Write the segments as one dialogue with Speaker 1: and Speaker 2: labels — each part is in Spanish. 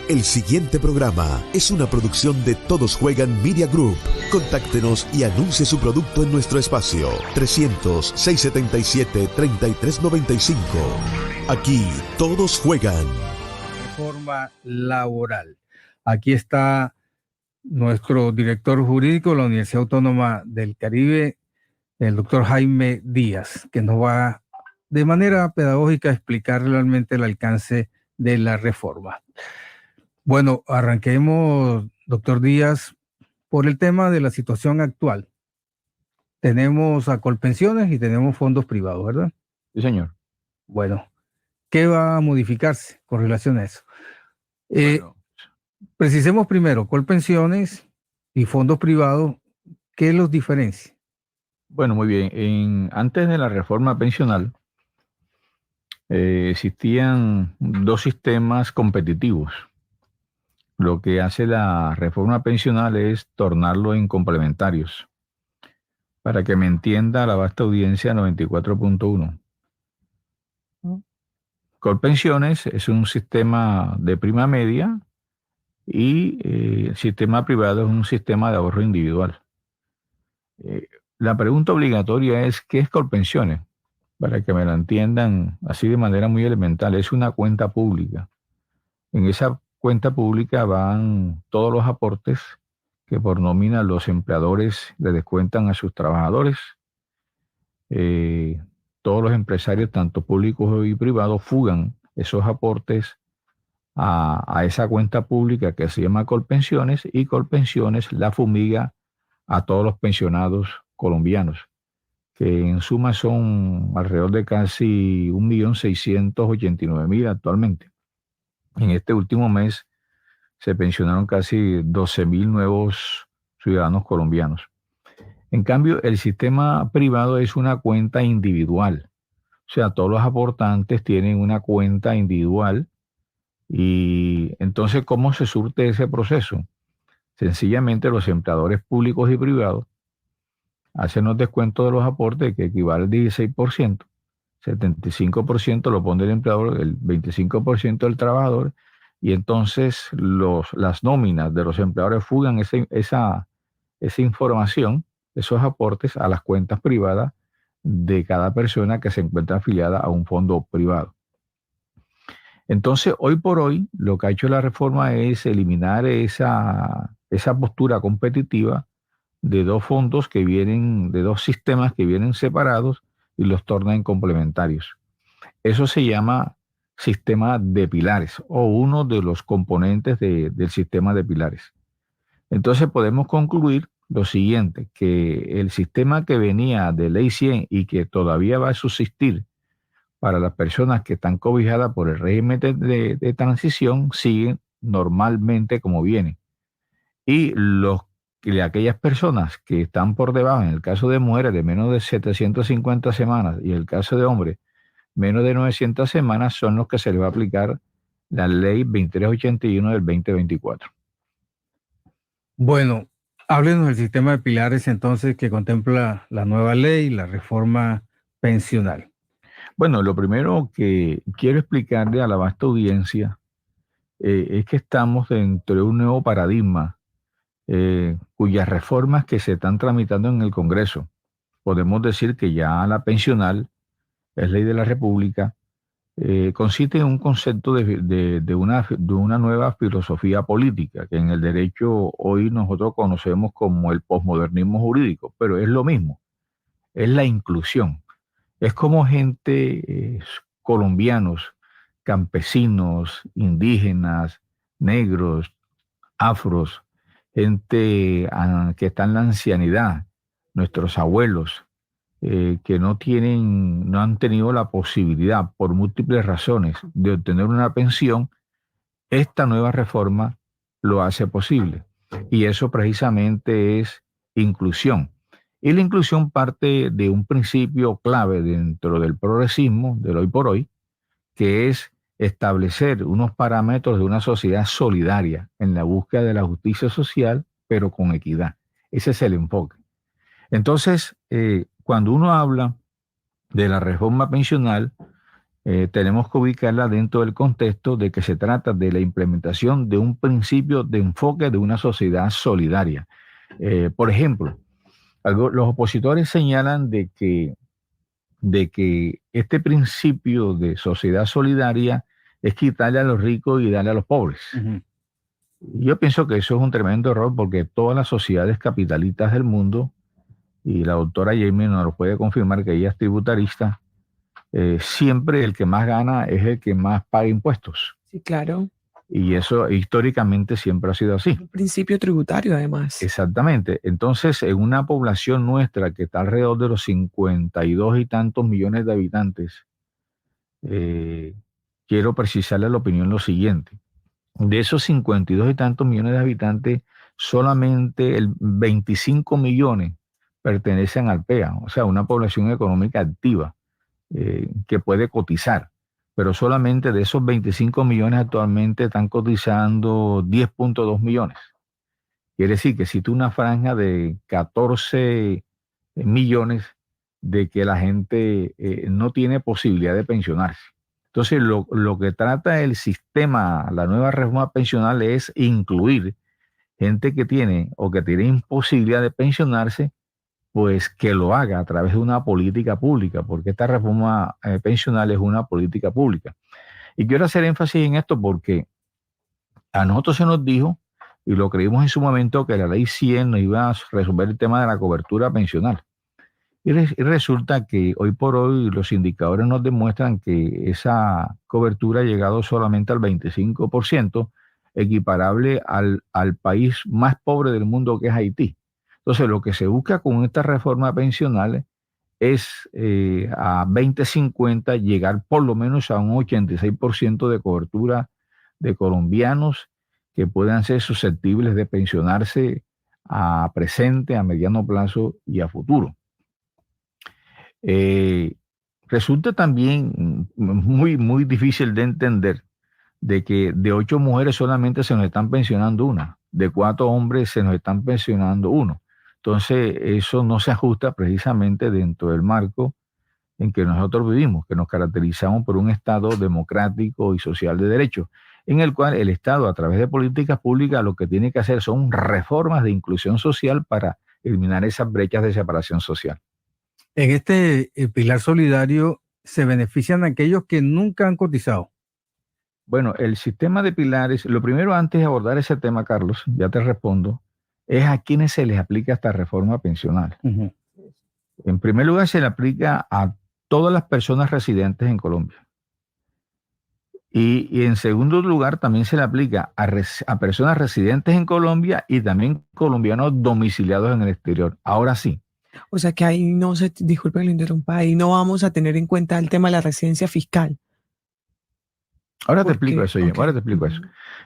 Speaker 1: El siguiente programa es una producción de Todos Juegan Media Group. Contáctenos y anuncie su producto en nuestro espacio. 300-677-3395. Aquí todos juegan.
Speaker 2: Reforma laboral. Aquí está nuestro director jurídico de la Universidad Autónoma del Caribe, el doctor Jaime Díaz, que nos va de manera pedagógica a explicar realmente el alcance de la reforma. Bueno, arranquemos, doctor Díaz, por el tema de la situación actual. Tenemos a Colpensiones y tenemos fondos privados, ¿verdad?
Speaker 3: Sí, señor.
Speaker 2: Bueno, ¿qué va a modificarse con relación a eso? Precisemos primero, Colpensiones y fondos privados, ¿qué los diferencia?
Speaker 3: Bueno, muy bien. Antes de la reforma pensional, existían dos sistemas competitivos. Lo que hace la reforma pensional es tornarlo en complementarios. Para que me entienda la vasta audiencia 94.1. Colpensiones es un sistema de prima media y el sistema privado es un sistema de ahorro individual. La pregunta obligatoria es, ¿qué es Colpensiones? Para que me la entiendan así de manera muy elemental, es una cuenta pública. En esa cuenta pública van todos los aportes que por nómina los empleadores le descuentan a sus trabajadores. Todos los empresarios, tanto públicos y privados, fugan esos aportes a esa cuenta pública que se llama Colpensiones, y Colpensiones la fumiga a todos los pensionados colombianos, que en suma son alrededor de casi 1.689.000 actualmente. En este último mes se pensionaron casi 12.000 nuevos ciudadanos colombianos. En cambio, el sistema privado es una cuenta individual. O sea, todos los aportantes tienen una cuenta individual. Y entonces, ¿cómo se surte ese proceso? Sencillamente, los empleadores públicos y privados hacen los descuentos de los aportes, que equivale al 16%, 75% lo pone el empleador, el 25% del trabajador, y entonces las nóminas de los empleadores fugan esa información, esos aportes, a las cuentas privadas de cada persona que se encuentra afiliada a un fondo privado. Entonces, hoy por hoy, lo que ha hecho la reforma es eliminar esa postura competitiva de dos fondos que vienen, de dos sistemas que vienen separados, y los torna en complementarios. Eso se llama sistema de pilares, o uno de los componentes del sistema de pilares. Entonces podemos concluir lo siguiente, que el sistema que venía de Ley 100 y que todavía va a subsistir para las personas que están cobijadas por el régimen de transición sigue normalmente como viene. Y aquellas personas que están por debajo, en el caso de mujeres de menos de 750 semanas y en el caso de hombres menos de 900 semanas, son los que se les va a aplicar la ley 2381 del 2024.
Speaker 2: Bueno, háblenos del sistema de pilares entonces que contempla la nueva ley, la reforma pensional.
Speaker 3: Bueno, lo primero que quiero explicarle a la vasta audiencia es que estamos dentro de un nuevo paradigma cuyas reformas que se están tramitando en el Congreso. Podemos decir que ya la pensional es ley de la República, consiste en un concepto de una nueva filosofía política, que en el derecho hoy nosotros conocemos como el posmodernismo jurídico, pero es lo mismo, es la inclusión. Es como gente, colombianos, campesinos, indígenas, negros, afros, gente que está en la ancianidad, nuestros abuelos, que no han tenido la posibilidad, por múltiples razones, de obtener una pensión. Esta nueva reforma lo hace posible. Y eso precisamente es inclusión. Y la inclusión parte de un principio clave dentro del progresismo del hoy por hoy, que es establecer unos parámetros de una sociedad solidaria en la búsqueda de la justicia social, pero con equidad. Ese es el enfoque. Entonces, cuando uno habla de la reforma pensional, tenemos que ubicarla dentro del contexto de que se trata de la implementación de un principio de enfoque de una sociedad solidaria. Por ejemplo, los opositores señalan de que este principio de sociedad solidaria es quitarle a los ricos y darle a los pobres.
Speaker 2: Ujú.
Speaker 3: Yo pienso que eso es un tremendo error porque todas las sociedades capitalistas del mundo, y la doctora Jamie nos lo puede confirmar que ella es tributarista, siempre el que más gana es el que más paga impuestos.
Speaker 4: Sí, claro.
Speaker 3: Y eso históricamente siempre ha sido así.
Speaker 4: Un principio tributario, además.
Speaker 3: Exactamente. Entonces, en una población nuestra que está alrededor de los 52 y tantos millones de habitantes, quiero precisarle la opinión lo siguiente. De esos 52 y tantos millones de habitantes, solamente el 25 millones pertenecen al PEA, o sea, una población económica activa que puede cotizar. Pero solamente de esos 25 millones actualmente están cotizando 10.2 millones. Quiere decir que existe una franja de 14 millones de que la gente no tiene posibilidad de pensionarse. Entonces, lo que trata el sistema, la nueva reforma pensional, es incluir gente que tiene o que tiene imposibilidad de pensionarse, pues que lo haga a través de una política pública, porque esta reforma pensional es una política pública. Y quiero hacer énfasis en esto porque a nosotros se nos dijo, y lo creímos en su momento, que la ley 100 nos iba a resolver el tema de la cobertura pensional. Y resulta que hoy por hoy los indicadores nos demuestran que esa cobertura ha llegado solamente al 25%, equiparable al país más pobre del mundo, que es Haití. Entonces, lo que se busca con esta reforma pensional es a 2050 llegar por lo menos a un 86% de cobertura de colombianos que puedan ser susceptibles de pensionarse a presente, a mediano plazo y a futuro. Resulta también muy difícil de entender de que de 8 mujeres solamente se nos están pensionando una, de 4 hombres se nos están pensionando uno. Entonces, eso no se ajusta precisamente dentro del marco en que nosotros vivimos, que nos caracterizamos por un Estado democrático y social de derecho, en el cual el Estado, a través de políticas públicas, lo que tiene que hacer son reformas de inclusión social para eliminar esas brechas de separación social.
Speaker 2: En este pilar solidario se benefician aquellos que nunca han cotizado.
Speaker 3: Bueno, el sistema de pilares, lo primero antes de abordar ese tema, Carlos, ya te respondo, es a quienes se les aplica esta reforma pensional.
Speaker 2: Uh-huh.
Speaker 3: En primer lugar, se le aplica a todas las personas residentes en Colombia. Y en segundo lugar, también se le aplica a personas residentes en Colombia y también colombianos domiciliados en el exterior. Ahora sí.
Speaker 4: O sea que ahí no se, disculpen que lo interrumpa, ahí no vamos a tener en cuenta el tema de la residencia fiscal.
Speaker 3: Ahora te explico eso, okay. Ahora te explico eso.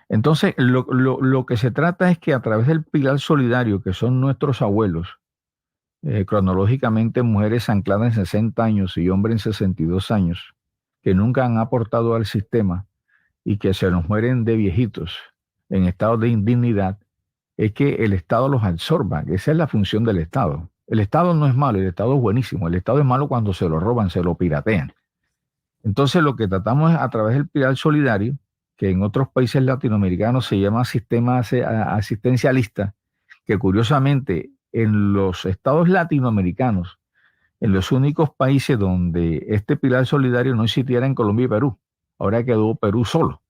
Speaker 3: Entonces, lo que se trata es que a través del pilar solidario, que son nuestros abuelos, cronológicamente mujeres ancladas en 60 años y hombres en 62 años, que nunca han aportado al sistema y que se nos mueren de viejitos en estado de indignidad, es que el Estado los absorba, que esa es la función del Estado. El Estado no es malo, el Estado es buenísimo. El Estado es malo cuando se lo roban, se lo piratean. Entonces, lo que tratamos es a través del pilar solidario, que en otros países latinoamericanos se llama sistema asistencialista, que curiosamente en los estados latinoamericanos, en los únicos países donde este pilar solidario no existiera en Colombia y Perú, ahora quedó Perú solo.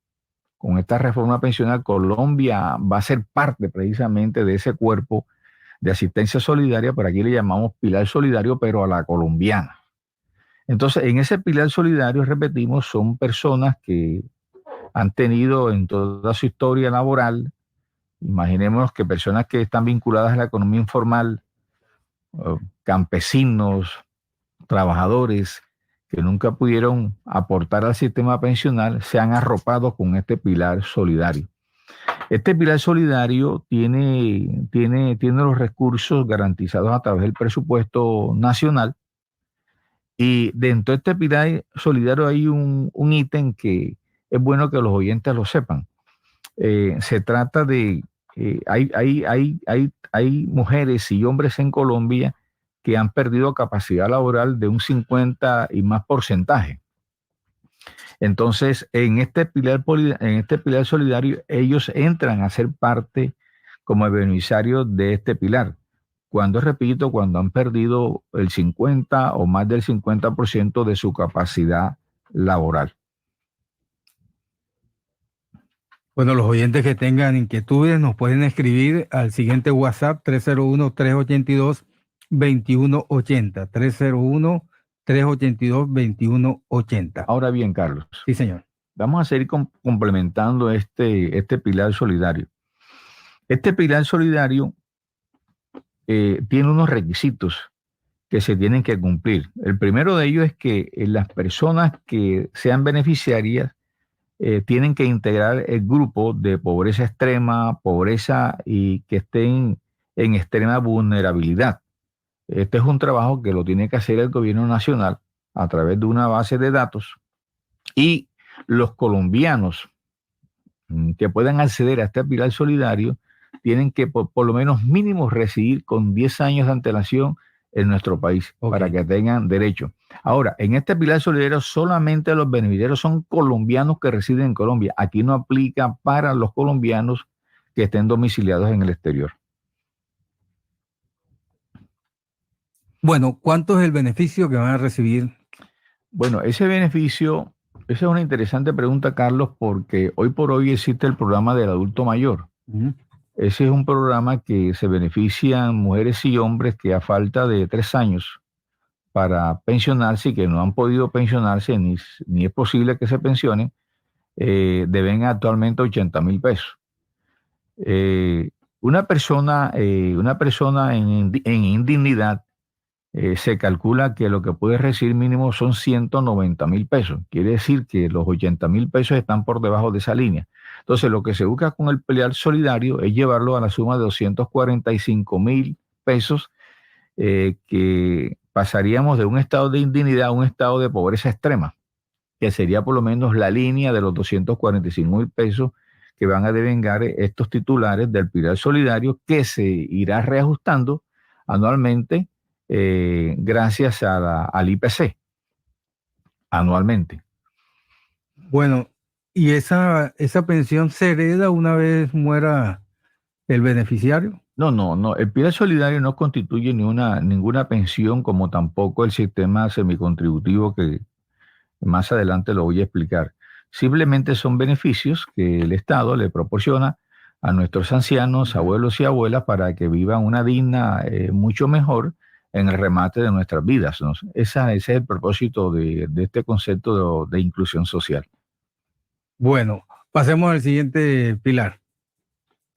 Speaker 3: Con esta reforma pensional, Colombia va a ser parte precisamente de ese cuerpo de asistencia solidaria, por aquí le llamamos pilar solidario, pero a la colombiana. Entonces, en ese pilar solidario, repetimos, son personas que han tenido en toda su historia laboral, imaginémonos que personas que están vinculadas a la economía informal, campesinos, trabajadores, que nunca pudieron aportar al sistema pensional, se han arropado con este pilar solidario. Este pilar solidario tiene los recursos garantizados a través del presupuesto nacional. Y dentro de este pilar solidario hay un ítem que es bueno que los oyentes lo sepan. Se trata de, hay mujeres y hombres en Colombia que han perdido capacidad laboral de un 50 y más porcentaje. Entonces, en este pilar solidario, ellos entran a ser parte como beneficiarios de este pilar. Repito, cuando han perdido el 50 o más del 50% de su capacidad laboral.
Speaker 2: Bueno, los oyentes que tengan inquietudes nos pueden escribir al siguiente WhatsApp 301-382-2180. 301-382-2180.
Speaker 3: Ahora bien, Carlos.
Speaker 2: Sí, señor.
Speaker 3: Vamos a seguir complementando este pilar solidario. Este pilar solidario tiene unos requisitos que se tienen que cumplir. El primero de ellos es que las personas que sean beneficiarias tienen que integrar el grupo de pobreza extrema, pobreza y que estén en extrema vulnerabilidad. Este es un trabajo que lo tiene que hacer el gobierno nacional a través de una base de datos, y los colombianos que puedan acceder a este pilar solidario tienen que por lo menos mínimo residir con 10 años de antelación en nuestro país, para que tengan derecho. Ahora, en este pilar solidario solamente los beneficiarios son colombianos que residen en Colombia. Aquí no aplica para los colombianos que estén domiciliados en el exterior.
Speaker 2: Bueno, ¿cuánto es el beneficio que van a recibir?
Speaker 3: Bueno, ese beneficio, esa es una interesante pregunta, Carlos, porque hoy por hoy existe el programa del adulto mayor. Ese es un programa que se benefician mujeres y hombres que a falta de 3 años para pensionarse y que no han podido pensionarse ni es posible que se pensionen, deben actualmente 80,000 pesos. Una persona en indignidad se calcula que lo que puede recibir mínimo son 190,000 pesos. Quiere decir que los 80,000 pesos están por debajo de esa línea. Entonces, lo que se busca con el pilar solidario es llevarlo a la suma de 245,000 pesos, que pasaríamos de un estado de indignidad a un estado de pobreza extrema, que sería por lo menos la línea de los 245,000 pesos que van a devengar estos titulares del pilar solidario, que se irá reajustando anualmente gracias al IPC anualmente.
Speaker 2: Bueno, ¿y esa pensión se hereda una vez muera el beneficiario?
Speaker 3: No. El pilar solidario no constituye ninguna pensión, como tampoco el sistema semicontributivo, que más adelante lo voy a explicar. Simplemente son beneficios que el Estado le proporciona a nuestros ancianos, abuelos y abuelas, para que vivan una digna, mucho mejor en el remate de nuestras vidas, ¿no? Ese es el propósito de este concepto de inclusión social.
Speaker 2: Bueno, pasemos al siguiente pilar.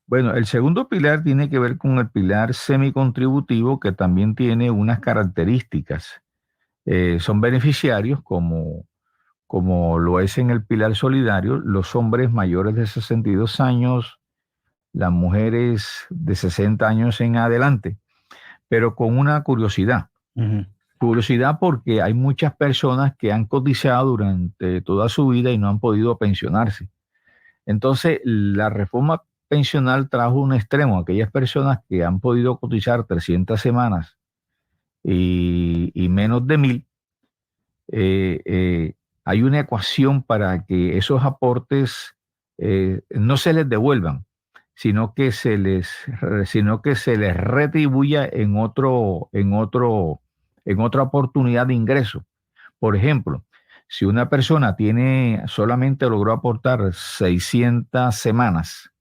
Speaker 3: Bueno, el segundo pilar tiene que ver con el pilar semicontributivo, que también tiene unas características. Son beneficiarios, como lo es en el pilar solidario, los hombres mayores de 62 años, las mujeres de 60 años en adelante, pero con una curiosidad. Curiosidad porque hay muchas personas que han cotizado durante toda su vida y no han podido pensionarse. Entonces, la reforma pensional trajo un extremo. Aquellas personas que han podido cotizar 300 semanas y menos de 1,000, hay una ecuación para que esos aportes no se les devuelvan, sino que se les retribuya en otra oportunidad de ingreso. Por ejemplo, si una persona solamente logró aportar 600 semanas,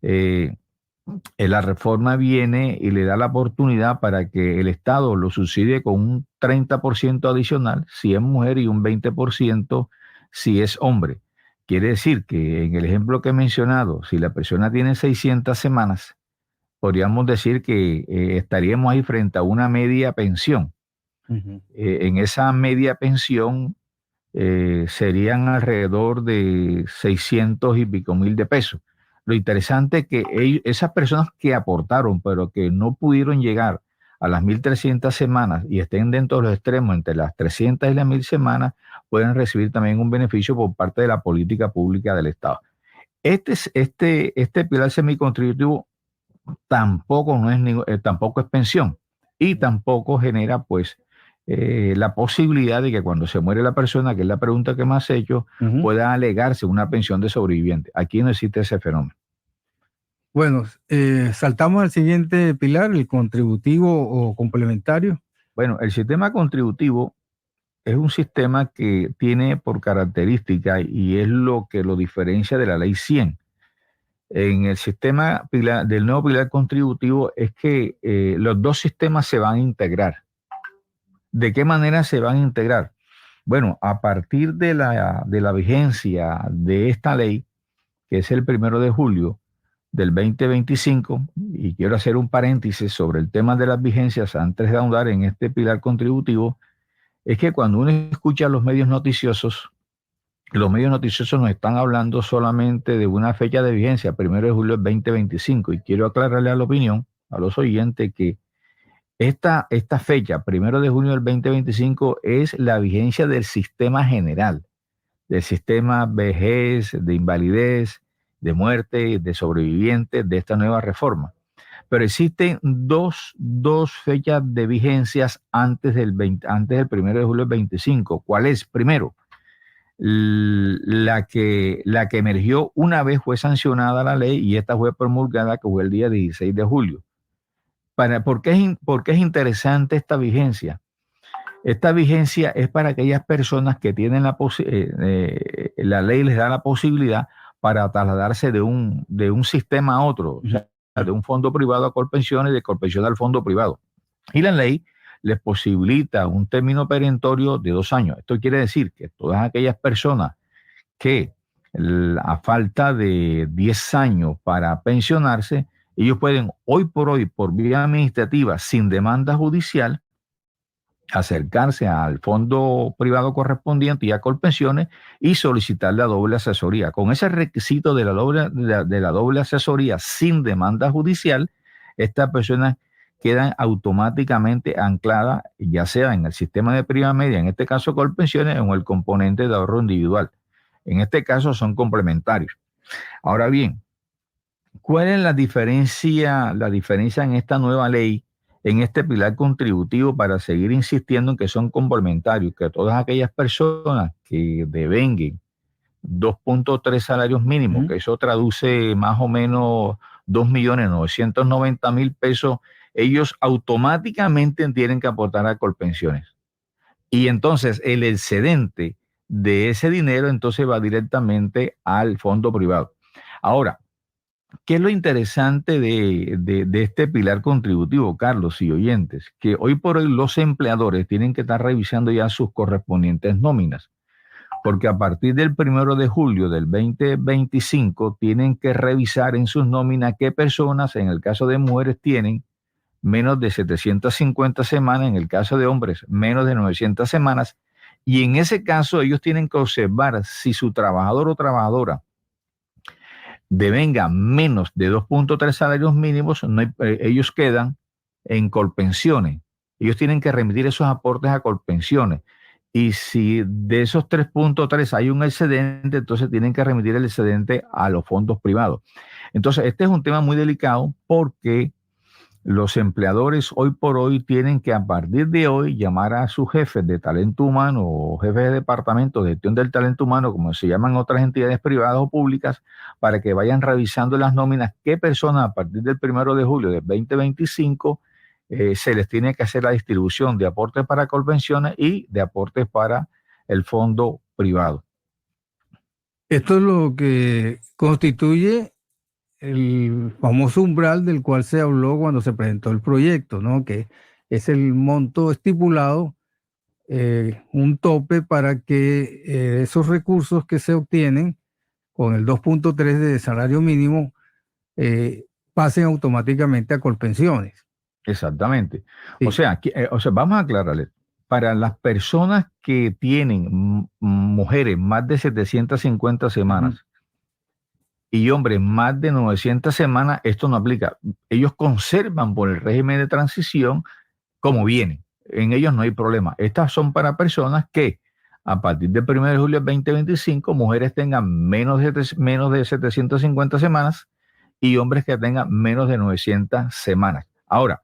Speaker 3: la reforma viene y le da la oportunidad para que el Estado lo subsidie con un 30% adicional si es mujer y un 20% si es hombre. Quiere decir que en el ejemplo que he mencionado, si la persona tiene 600 semanas, podríamos decir que estaríamos ahí frente a una media pensión. En esa media pensión serían alrededor de 600 y pico mil de pesos. Lo interesante es que esas personas que aportaron, pero que no pudieron llegar a las 1,300 semanas y estén dentro de los extremos entre las 300 y las 1,000 semanas, pueden recibir también un beneficio por parte de la política pública del Estado. Este pilar semicontributivo tampoco es pensión, y tampoco genera, pues, la posibilidad de que cuando se muere la persona, que es la pregunta que me has hecho, pueda alegarse una pensión de sobreviviente. Aquí no existe ese fenómeno.
Speaker 2: Bueno, saltamos al siguiente pilar, el contributivo o complementario.
Speaker 3: Bueno, el sistema contributivo es un sistema que tiene por característica, y es lo que lo diferencia de la ley 100. En el sistema del nuevo pilar contributivo es que los dos sistemas se van a integrar. ¿De qué manera se van a integrar? Bueno, a partir de la vigencia de esta ley, que es el 1 de julio del 2025, y quiero hacer un paréntesis sobre el tema de las vigencias antes de ahondar en este pilar contributivo, es que cuando uno escucha los medios noticiosos nos están hablando solamente de una fecha de vigencia, 1 de julio del 2025, y quiero aclararle a la opinión, a los oyentes, que esta fecha, 1 de junio del 2025, es la vigencia del sistema general, del sistema vejez, de invalidez, de muerte, de sobrevivientes de esta nueva reforma. Pero existen dos fechas de vigencias antes del 1 de julio del 25. ¿Cuál es? Primero, la que emergió una vez fue sancionada la ley, y esta fue promulgada, que fue el día 16 de julio. ¿Por qué es interesante esta vigencia? Esta vigencia es para aquellas personas que tienen la ley les da la posibilidad para trasladarse de un sistema a otro, o sea, de un fondo privado a Colpensiones, de Colpensiones al fondo privado. Y la ley les posibilita un término perentorio de 2 años. Esto quiere decir que todas aquellas personas que a falta de 10 años para pensionarse, ellos pueden hoy por hoy, por vía administrativa, sin demanda judicial, acercarse al fondo privado correspondiente y a Colpensiones y solicitar la doble asesoría. Con ese requisito de la doble asesoría sin demanda judicial, estas personas quedan automáticamente ancladas, ya sea en el sistema de prima media, en este caso Colpensiones, o en el componente de ahorro individual. En este caso son complementarios. Ahora bien, ¿cuál es la diferencia en esta nueva ley, en este pilar contributivo, para seguir insistiendo en que son complementarios? Que todas aquellas personas que devenguen 2.3 salarios mínimos, que eso traduce más o menos 2.990.000 pesos, ellos automáticamente tienen que aportar a Colpensiones. Y entonces el excedente de ese dinero entonces va directamente al fondo privado. Ahora, ¿qué es lo interesante de este pilar contributivo, Carlos y oyentes? Que hoy por hoy los empleadores tienen que estar revisando ya sus correspondientes nóminas, porque a partir del 1 de julio del 2025 tienen que revisar en sus nóminas qué personas, en el caso de mujeres, tienen menos de 750 semanas, en el caso de hombres, menos de 900 semanas, y en ese caso ellos tienen que observar si su trabajador o trabajadora devenga menos de 2.3 salarios mínimos, ellos quedan en Colpensiones. Ellos tienen que remitir esos aportes a Colpensiones. Y si de esos 3.3 hay un excedente, entonces tienen que remitir el excedente a los fondos privados. Entonces, este es un tema muy delicado, porque los empleadores hoy por hoy tienen que, a partir de hoy, llamar a sus jefes de talento humano o jefes de departamento de gestión del talento humano, como se llaman otras entidades privadas o públicas, para que vayan revisando las nóminas qué personas a partir del 1 de julio del 2025 se les tiene que hacer la distribución de aportes para Colpensiones y de aportes para el fondo privado.
Speaker 2: Esto es lo que constituye el famoso umbral del cual se habló cuando se presentó el proyecto, ¿no? Que es el monto estipulado, un tope para que esos recursos que se obtienen con el 2.3 de salario mínimo pasen automáticamente a Colpensiones.
Speaker 3: Exactamente.
Speaker 2: Sí.
Speaker 3: O sea, vamos a aclararle. Para las personas que tienen mujeres más de 750 semanas y hombres más de 900 semanas, esto no aplica. Ellos conservan por el régimen de transición como viene. En ellos no hay problema. Estas son para personas que a partir del 1 de julio del 2025, mujeres tengan menos de 750 semanas y hombres que tengan menos de 900 semanas. Ahora,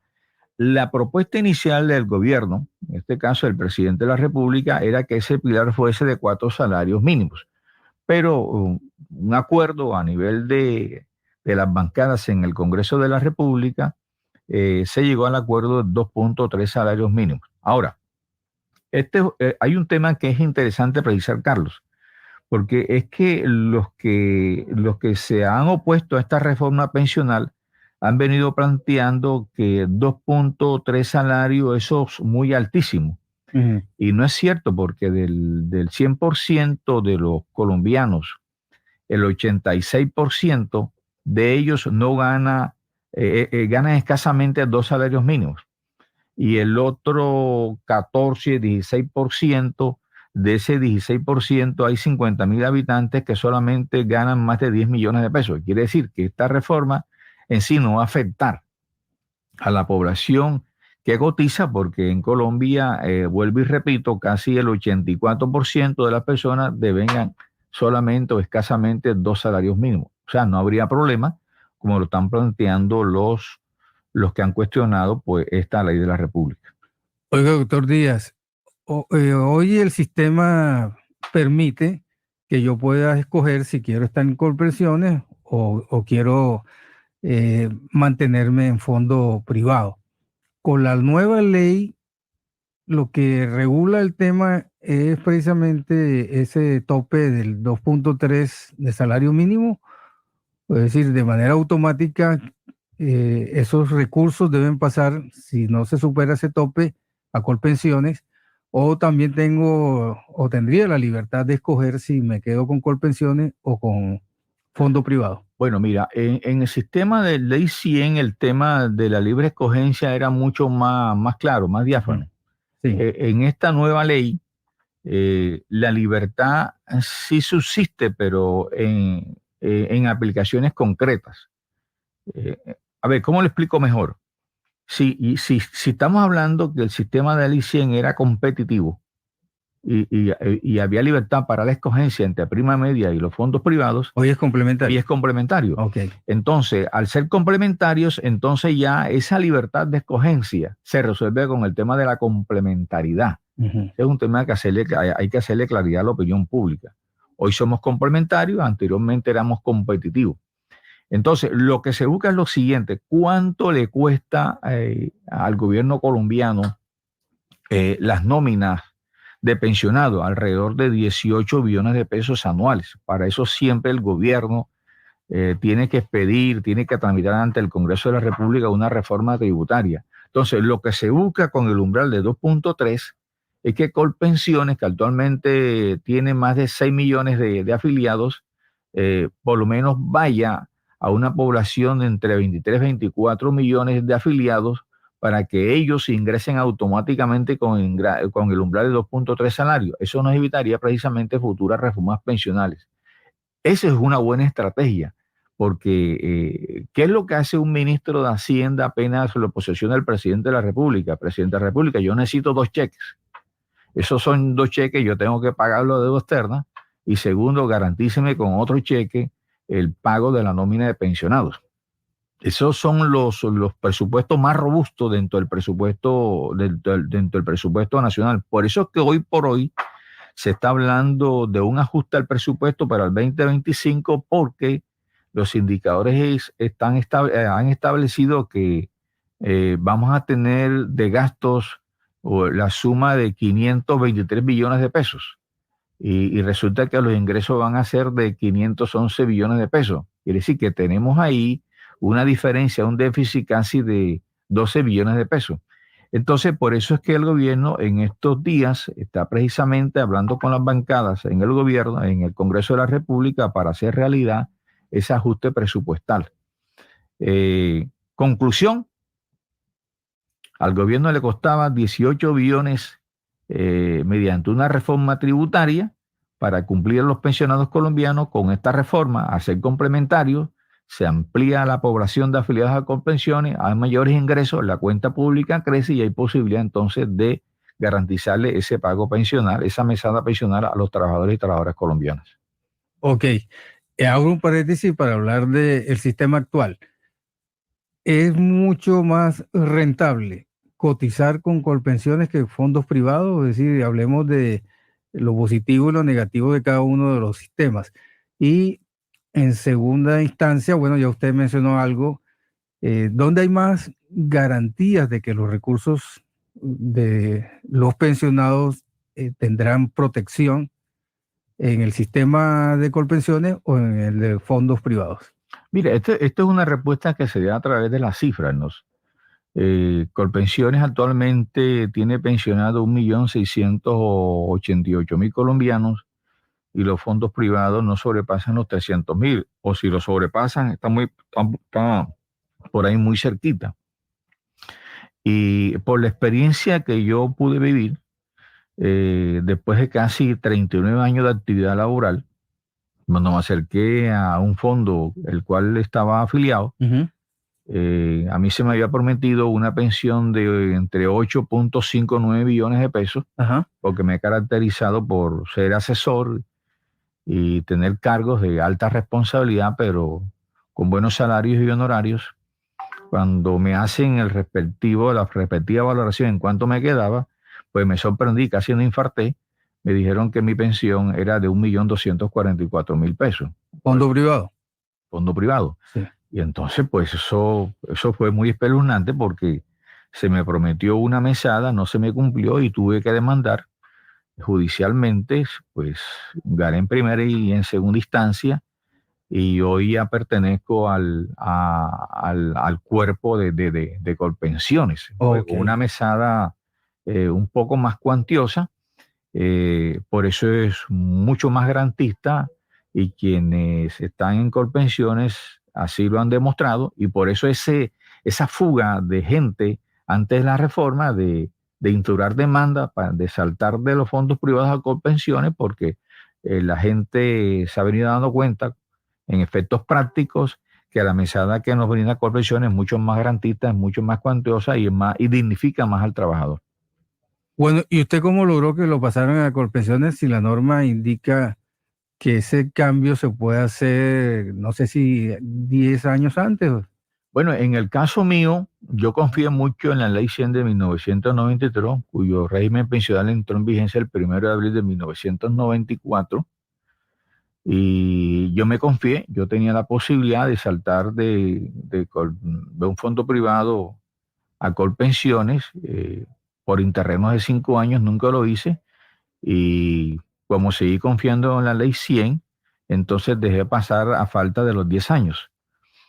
Speaker 3: La propuesta inicial del gobierno, en este caso del presidente de la República, era que ese pilar fuese de 4 salarios mínimos, pero un acuerdo a nivel de las bancadas en el Congreso de la República se llegó al acuerdo de 2.3 salarios mínimos. Ahora, hay un tema que es interesante precisar, Carlos, porque es que los que se han opuesto a esta reforma pensional han venido planteando que 2.3 salarios, eso es muy altísimo.
Speaker 2: Ujú.
Speaker 3: Y no es cierto, porque del 100% de los colombianos, el 86% de ellos no ganan escasamente 2 salarios mínimos. Y el otro 14, 16%, de ese 16% hay 50.000 habitantes que solamente ganan más de 10 millones de pesos. Quiere decir que esta reforma en sí no va a afectar a la población que cotiza, porque en Colombia, vuelvo y repito, casi el 84% de las personas devengan solamente o escasamente 2 salarios mínimos. O sea, no habría problema, como lo están planteando los que han cuestionado pues esta ley de la República.
Speaker 2: Oiga, doctor Díaz, hoy el sistema permite que yo pueda escoger si quiero estar en Colpensiones o quiero mantenerme en fondo privado. Con la nueva ley, lo que regula el tema es precisamente ese tope del 2.3 de salario mínimo, es decir, de manera automática, esos recursos deben pasar, si no se supera ese tope, a Colpensiones, o también tendría la libertad de escoger si me quedo con Colpensiones o con fondo privado.
Speaker 3: Bueno, mira, en el sistema de ley 100, el tema de la libre escogencia era mucho más claro, más diáfano.
Speaker 2: Sí.
Speaker 3: En esta nueva ley, la libertad sí subsiste, pero en aplicaciones concretas. A ver, ¿cómo lo explico mejor? Si estamos hablando que el sistema de ley 100 era competitivo y había libertad para la escogencia entre prima media y los fondos privados,
Speaker 2: Hoy es complementario.
Speaker 3: y es complementario.
Speaker 2: Okay.
Speaker 3: Entonces, al ser complementarios, entonces ya esa libertad de escogencia se resuelve con el tema de la complementariedad.
Speaker 2: Uh-huh.
Speaker 3: Es un tema que hay que hacerle claridad a la opinión pública. Hoy somos complementarios, anteriormente éramos competitivos. Entonces, lo que se busca es lo siguiente: ¿cuánto le cuesta al gobierno colombiano las nóminas de pensionados? Alrededor de 18 billones de pesos anuales. Para eso siempre el gobierno tiene que expedir, tiene que tramitar ante el Congreso de la República una reforma tributaria. Entonces, lo que se busca con el umbral de 2.3 es que Colpensiones, que actualmente tiene más de 6 millones de afiliados, por lo menos vaya a una población de entre 23 y 24 millones de afiliados, para que ellos ingresen automáticamente con el umbral de 2.3 salarios. Eso nos evitaría precisamente futuras reformas pensionales. Esa es una buena estrategia, porque ¿qué es lo que hace un ministro de Hacienda apenas lo posesiona el presidente de la República? Presidente de la República, yo necesito 2 cheques. Esos son 2 cheques, yo tengo que pagarlo de deuda externa. Y segundo, garantíceme con otro cheque el pago de la nómina de pensionados. Esos son los presupuestos más robustos dentro del presupuesto nacional. Por eso es que hoy por hoy se está hablando de un ajuste al presupuesto para el 2025, porque los indicadores han establecido que vamos a tener de gastos la suma de 523 billones de pesos. Y resulta que los ingresos van a ser de 511 billones de pesos. Quiere decir que tenemos ahí una diferencia, un déficit casi de 12 billones de pesos. Entonces, por eso es que el gobierno en estos días está precisamente hablando con las bancadas en el gobierno, en el Congreso de la República, para hacer realidad ese ajuste presupuestal. Conclusión: al gobierno le costaba 18 billones mediante una reforma tributaria para cumplir a los pensionados colombianos. Con esta reforma, a ser complementarios, se amplía la población de afiliados a Colpensiones, hay mayores ingresos, la cuenta pública crece y hay posibilidad entonces de garantizarle ese pago pensional, esa mesada pensional a los trabajadores y trabajadoras colombianas.
Speaker 2: Ok, hago un paréntesis para hablar del sistema actual. Es mucho más rentable cotizar con Colpensiones que fondos privados, es decir, hablemos de lo positivo y lo negativo de cada uno de los sistemas. Y en segunda instancia, bueno, ya usted mencionó algo, ¿dónde hay más garantías de que los recursos de los pensionados tendrán protección en el sistema de Colpensiones o en el de fondos privados?
Speaker 3: Mire, esto es una respuesta que se da a través de las cifras, ¿no? Colpensiones actualmente tiene pensionado 1.688.000 colombianos y los fondos privados no sobrepasan los 300.000, o si lo sobrepasan está por ahí muy cerquita. Y por la experiencia que yo pude vivir, después de casi 39 años de actividad laboral, cuando me acerqué a un fondo el cual estaba afiliado, a mí se me había prometido una pensión de entre 8.59 billones de pesos, porque me he caracterizado por ser asesor y tener cargos de alta responsabilidad, pero con buenos salarios y honorarios. Cuando me hacen la respectiva valoración en cuánto me quedaba, pues me sorprendí, casi no infarté. Me dijeron que mi pensión era de 1.244.000 pesos.
Speaker 2: ¿Fondo privado?
Speaker 3: Fondo privado.
Speaker 2: Sí.
Speaker 3: Y entonces, pues eso fue muy espeluznante porque se me prometió una mesada, no se me cumplió y tuve que demandar judicialmente, pues gané en primera y en segunda instancia, y hoy ya pertenezco al cuerpo de Colpensiones,
Speaker 2: Okay.
Speaker 3: una mesada un poco más cuantiosa, por eso es mucho más garantista, y quienes están en Colpensiones así lo han demostrado, y por eso esa fuga de gente antes de la reforma de instaurar demanda, de saltar de los fondos privados a Colpensiones, porque la gente se ha venido dando cuenta en efectos prácticos que la mesada que nos brinda Colpensiones es mucho más garantista, es mucho más cuantiosa y dignifica más al trabajador.
Speaker 2: Bueno, ¿y usted cómo logró que lo pasaran a Colpensiones si la norma indica que ese cambio se puede hacer, no sé si 10 años antes?
Speaker 3: Bueno, en el caso mío, yo confío mucho en la Ley 100 de 1993, cuyo régimen pensional entró en vigencia el 1 de abril de 1994. Y yo me confié, yo tenía la posibilidad de saltar de un fondo privado a Colpensiones por interrenos de 5 años, nunca lo hice. Y como seguí confiando en la Ley 100, entonces dejé pasar a falta de los 10 años.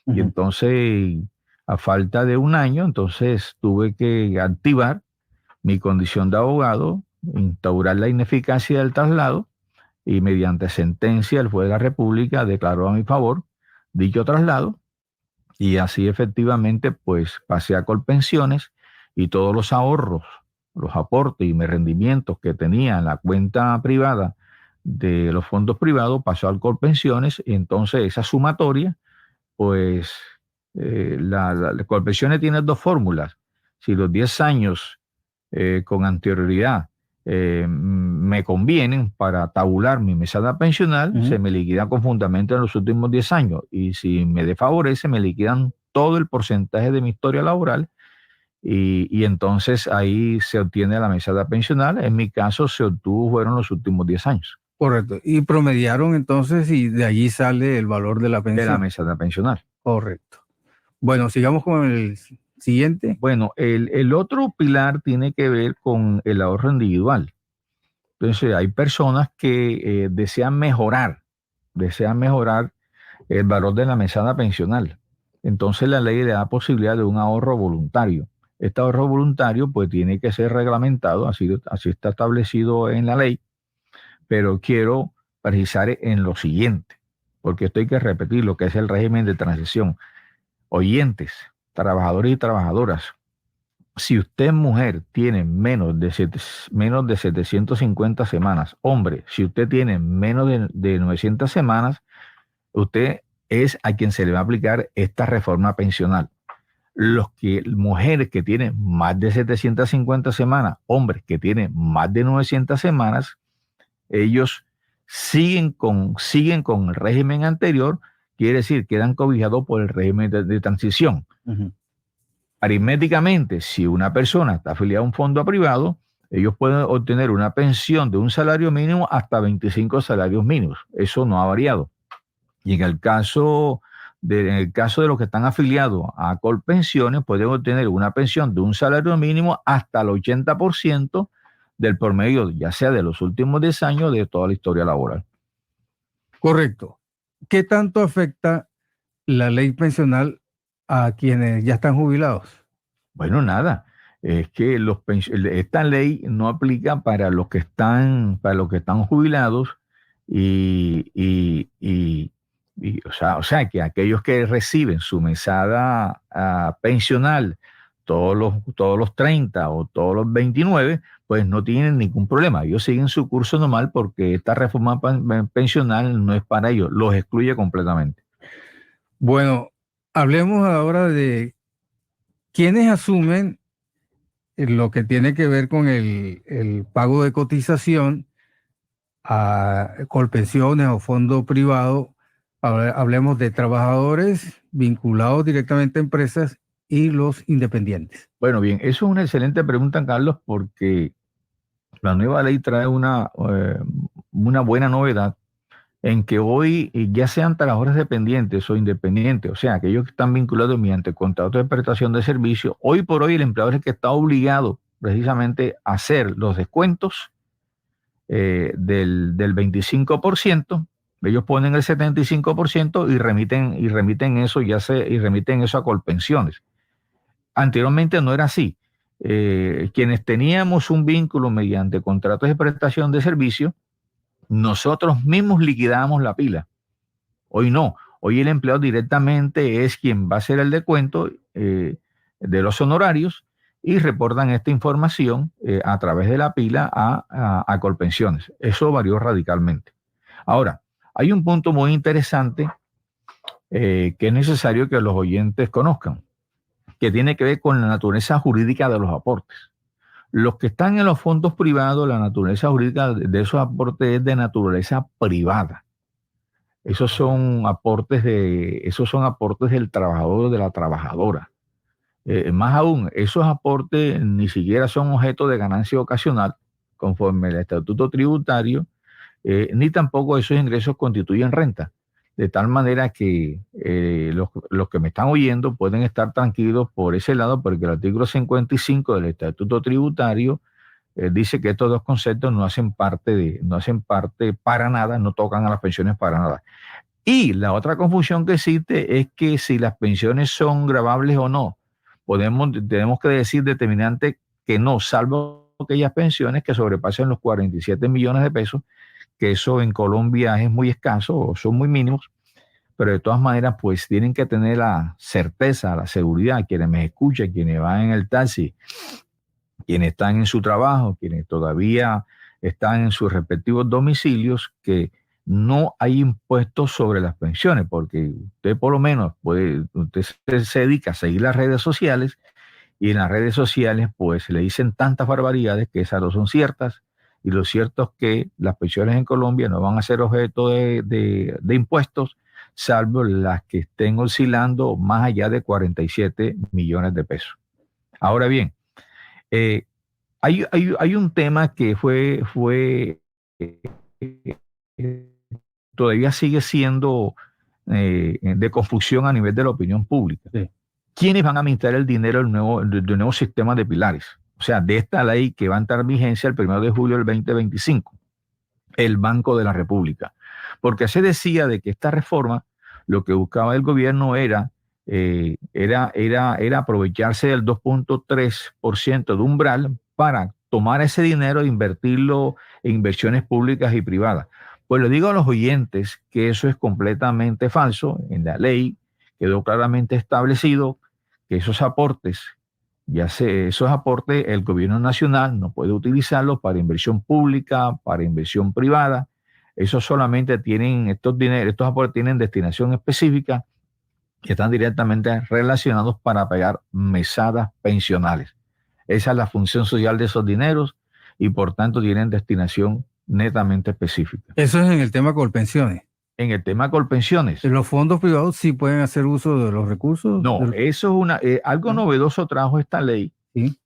Speaker 3: Y entonces, a falta de un año, entonces tuve que activar mi condición de abogado, instaurar la ineficacia del traslado, y mediante sentencia el juez de la República declaró a mi favor dicho traslado, y así efectivamente pues pasé a Colpensiones, y todos los ahorros, los aportes y mis rendimientos que tenía en la cuenta privada de los fondos privados pasó al Colpensiones, y entonces esa sumatoria, pues la Colpensiones tiene dos fórmulas. Si los 10 años con anterioridad me convienen para tabular mi mesada pensional, se me liquida con fundamento en los últimos 10 años. Y si me desfavorece, me liquidan todo el porcentaje de mi historia laboral, y entonces ahí se obtiene la mesada pensional. En mi caso se obtuvo, fueron los últimos 10 años.
Speaker 2: Correcto. Y promediaron entonces y de allí sale el valor de la pensión.
Speaker 3: De la mesada pensional.
Speaker 2: Correcto. Bueno, sigamos con el siguiente.
Speaker 3: Bueno, el otro pilar tiene que ver con el ahorro individual. Entonces, hay personas que desean mejorar el valor de la mesada pensional. Entonces, la ley le da posibilidad de un ahorro voluntario. Este ahorro voluntario, pues, tiene que ser reglamentado, así está establecido en la ley, pero quiero precisar en lo siguiente, porque esto hay que repetir lo que es el régimen de transición. Oyentes, trabajadores y trabajadoras, si usted, mujer, tiene menos de 750 semanas, hombre, si usted tiene menos de 900 semanas, usted es a quien se le va a aplicar esta reforma pensional. Mujeres que tienen más de 750 semanas, hombres que tienen más de 900 semanas, ellos siguen con el régimen anterior, quiere decir, quedan cobijados por el régimen de transición. Aritméticamente, si una persona está afiliada a un fondo privado, ellos pueden obtener una pensión de un salario mínimo hasta 25 salarios mínimos. Eso no ha variado. Y en el caso de los que están afiliados a Colpensiones, pueden obtener una pensión de un salario mínimo hasta el 80% del promedio, ya sea de los últimos 10 años de toda la historia laboral.
Speaker 2: Correcto. ¿Qué tanto afecta la ley pensional a quienes ya están jubilados?
Speaker 3: Bueno, nada. Es que esta ley no aplica para los que están jubilados o sea, que aquellos que reciben su mesada pensional todos los 30 o todos los 29, pues no tienen ningún problema. Ellos siguen su curso normal porque esta reforma pensional no es para ellos, los excluye completamente.
Speaker 2: Bueno, hablemos ahora de quiénes asumen lo que tiene que ver con el pago de cotización a Colpensiones o fondo privado. Hablemos de trabajadores vinculados directamente a empresas y los independientes.
Speaker 3: Bueno, bien, eso es una excelente pregunta, Carlos, porque la nueva ley trae una buena novedad en que hoy, ya sean trabajadores dependientes o independientes, o sea, aquellos que están vinculados mediante contrato de prestación de servicio, hoy por hoy el empleador es el que está obligado precisamente a hacer los descuentos del 25%. Ellos ponen el 75% y remiten eso a Colpensiones. Anteriormente no era así. Quienes teníamos un vínculo mediante contratos de prestación de servicio, nosotros mismos liquidábamos la pila. Hoy no. Hoy el empleado directamente es quien va a hacer el descuento de los honorarios y reportan esta información a través de la pila a Colpensiones. Eso varió radicalmente. Ahora, hay un punto muy interesante que es necesario que los oyentes conozcan, que tiene que ver con la naturaleza jurídica de los aportes. Los que están en los fondos privados, la naturaleza jurídica de esos aportes es de naturaleza privada. Esos son aportes del trabajador o de la trabajadora. Más aún, esos aportes ni siquiera son objeto de ganancia ocasional, conforme el estatuto tributario, ni tampoco esos ingresos constituyen renta. De tal manera que los que me están oyendo pueden estar tranquilos por ese lado, porque el artículo 55 del Estatuto Tributario dice que estos dos conceptos no hacen parte para nada, no tocan a las pensiones para nada. Y la otra confusión que existe es que si las pensiones son gravables o no, tenemos que decir determinante que no, salvo aquellas pensiones que sobrepasen los 47 millones de pesos, que eso en Colombia es muy escaso o son muy mínimos, pero de todas maneras pues tienen que tener la certeza, la seguridad, quienes me escuchan, quienes van en el taxi, quienes están en su trabajo, quienes todavía están en sus respectivos domicilios, que no hay impuestos sobre las pensiones, porque usted por lo menos usted se dedica a seguir las redes sociales y en las redes sociales pues le dicen tantas barbaridades que esas no son ciertas. Y lo cierto es que las pensiones en Colombia no van a ser objeto de impuestos, salvo las que estén oscilando más allá de 47 millones de pesos. Ahora bien, hay un tema que todavía sigue siendo de confusión a nivel de la opinión pública.
Speaker 2: Sí.
Speaker 3: ¿Quiénes van a administrar el dinero del nuevo sistema de pilares? O sea, de esta ley que va a entrar en vigencia el 1 de julio del 2025, el Banco de la República. Porque se decía de que esta reforma, lo que buscaba el gobierno era aprovecharse del 2.3% de umbral para tomar ese dinero e invertirlo en inversiones públicas y privadas. Pues le digo a los oyentes que eso es completamente falso. En la ley quedó claramente establecido que esos aportes el gobierno nacional no puede utilizarlos para inversión pública, para inversión privada. Estos aportes tienen destinación específica que están directamente relacionados para pagar mesadas pensionales. Esa es la función social de esos dineros y por tanto tienen destinación netamente específica.
Speaker 2: Eso es en el tema Colpensiones.
Speaker 3: en el tema de Colpensiones.
Speaker 2: ¿Los fondos privados sí pueden hacer uso de los recursos?
Speaker 3: No, eso es algo novedoso trajo esta ley,
Speaker 2: Sí.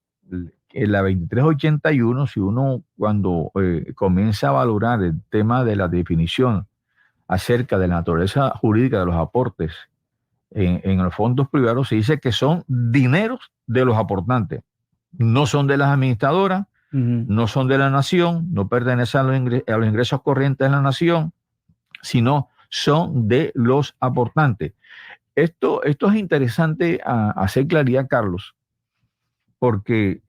Speaker 3: la 2381. Si uno cuando comienza a valorar el tema de la definición acerca de la naturaleza jurídica de los aportes en los fondos privados, se dice que son dineros de los aportantes, no son de las administradoras, no son de la nación, no pertenecen a los ingresos corrientes de la nación, sino son de los aportantes. Esto es interesante hacer claridad, Carlos, porque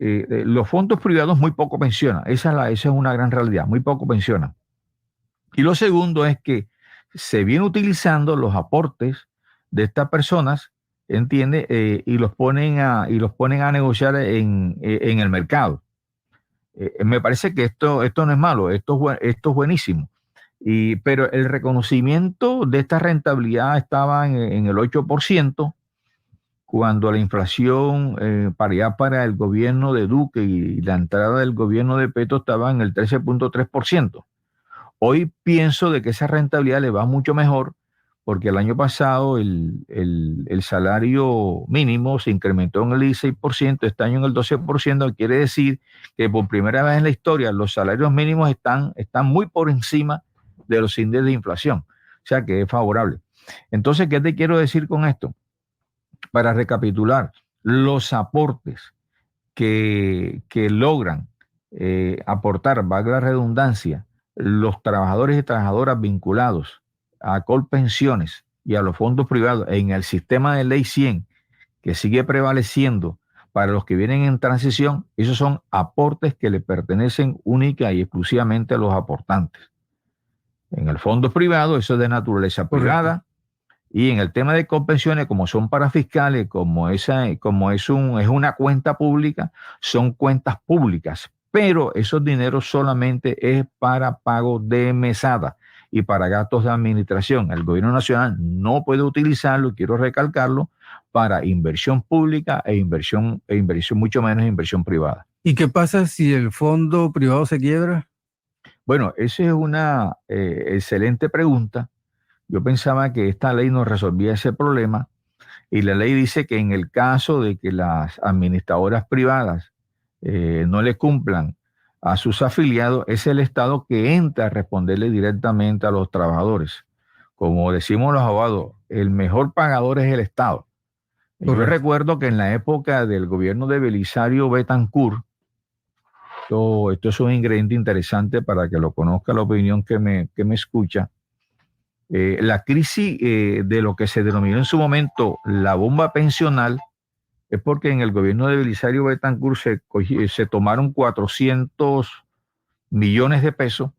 Speaker 3: los fondos privados muy poco pensionan. Esa es una gran realidad, muy poco pensionan. Y lo segundo es que se vienen utilizando los aportes de estas personas, ¿entiende? Y los ponen a negociar en el mercado. Me parece que esto no es malo, esto es buenísimo. Pero el reconocimiento de esta rentabilidad estaba en el 8%, cuando la inflación para el gobierno de Duque y la entrada del gobierno de Petro estaba en el 13.3%. Hoy pienso de que esa rentabilidad le va mucho mejor, porque el año pasado el salario mínimo se incrementó en el 16%, este año en el 12%, quiere decir que por primera vez en la historia los salarios mínimos están muy por encima de los índices de inflación, o sea que es favorable. Entonces, ¿qué te quiero decir con esto? Para recapitular, los aportes que logran aportar, valga la redundancia, los trabajadores y trabajadoras vinculados a Colpensiones y a los fondos privados en el sistema de Ley 100, que sigue prevaleciendo para los que vienen en transición, esos son aportes que le pertenecen única y exclusivamente a los aportantes. En el fondo privado, eso es de naturaleza privada, y en el tema de Colpensiones, como son parafiscales, como es una cuenta pública, son cuentas públicas, pero esos dineros solamente es para pago de mesada y para gastos de administración. El gobierno nacional no puede utilizarlo, quiero recalcarlo, para inversión pública e inversión mucho menos inversión privada.
Speaker 2: ¿Y qué pasa si el fondo privado se quiebra?
Speaker 3: Bueno, esa es una excelente pregunta. Yo pensaba que esta ley nos resolvía ese problema, y la ley dice que en el caso de que las administradoras privadas no le cumplan a sus afiliados, es el Estado que entra a responderle directamente a los trabajadores. Como decimos los abogados, el mejor pagador es el Estado. Yo recuerdo que en la época del gobierno de Belisario Betancur, esto es un ingrediente interesante para que lo conozca la opinión que me escucha. La crisis de lo que se denominó en su momento la bomba pensional es porque en el gobierno de Belisario Betancur se tomaron 400 millones de pesos